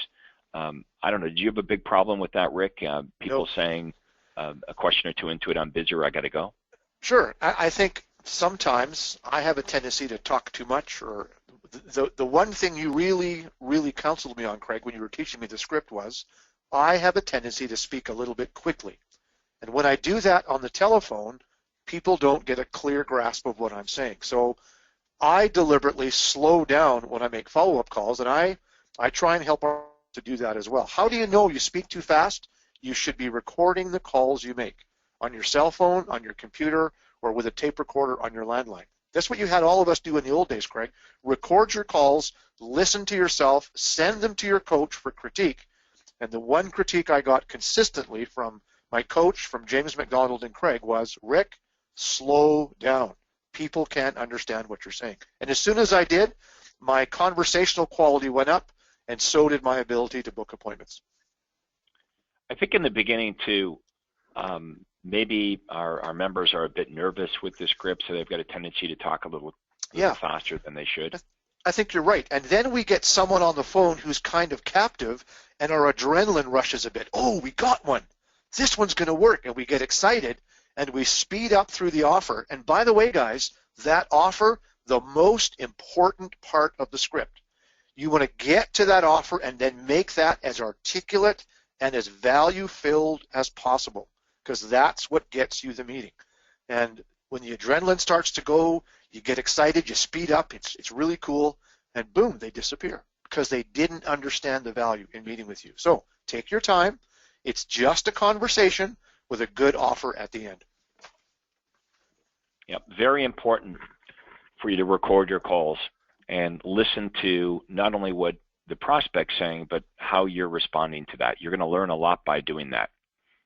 I don't know. Do you have a big problem with that, Rick? People Nope. saying a question or two into it, I'm busy or I got to go? Sure. I think sometimes I have a tendency to talk too much. Or the one thing you really, really counseled me on, Craig, when you were teaching me the script was I have a tendency to speak a little bit quickly. And when I do that on the telephone, people don't get a clear grasp of what I'm saying. So I deliberately slow down when I make follow-up calls, and I try and help to do that as well. How do you know you speak too fast? You should be recording the calls you make on your cell phone, on your computer, or with a tape recorder on your landline. That's what you had all of us do in the old days, Craig. Record your calls, listen to yourself, send them to your coach for critique. And the one critique I got consistently from my coach, from James McDonald and Craig, was, Rick, slow down. People can't understand what you're saying. And as soon as I did, my conversational quality went up, and so did my ability to book appointments. I think in the beginning, too, maybe our members are a bit nervous with the script, so they've got a tendency to talk a little faster than they should. I think you're right. And then we get someone on the phone who's kind of captive, and our adrenaline rushes a bit. Oh, we got one. This one's going to work. And we get excited, and we speed up through the offer. And by the way, guys, that offer, the most important part of the script. You want to get to that offer and then make that as articulate and as value-filled as possible, because that's what gets you the meeting. And when the adrenaline starts to go, you get excited, you speed up, it's really cool, and boom, they disappear because they didn't understand the value in meeting with you. So take your time. It's just a conversation with a good offer at the end. Yep, very important for you to record your calls and listen to not only what the prospect's saying, but how you're responding to that. You're going to learn a lot by doing that.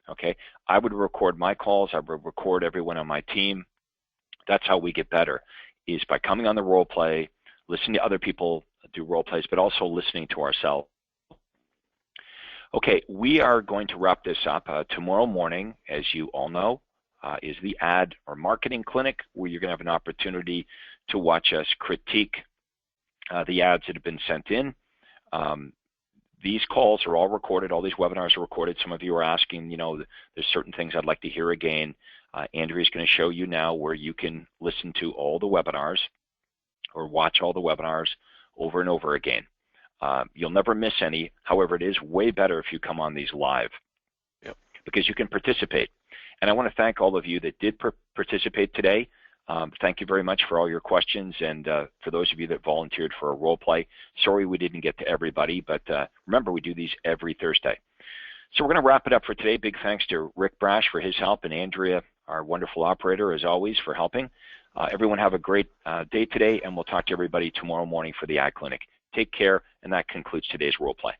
Okay, I would record my calls. I would record everyone on my team. That's how we get better, is by coming on the role play, listening to other people do role plays, but also listening to ourselves. Okay, we are going to wrap this up. Tomorrow morning, as you all know, is the ad or marketing clinic, where you're going to have an opportunity to watch us critique the ads that have been sent in. These calls are all recorded. All these webinars are recorded. Some of you are asking, there's certain things I'd like to hear again. Andrea's going to show you now where you can listen to all the webinars or watch all the webinars over and over again. You'll never miss any. However, it is way better if you come on these live, yep, because you can participate. And I want to thank all of you that did participate today. Thank you very much for all your questions, and for those of you that volunteered for a role play. Sorry we didn't get to everybody, but remember, we do these every Thursday. So we're going to wrap it up for today. Big thanks to Rick Brash for his help, and Andrea, our wonderful operator, as always, for helping. Everyone have a great day today, and we'll talk to everybody tomorrow morning for the Ad Clinic. Take care, and that concludes today's role play.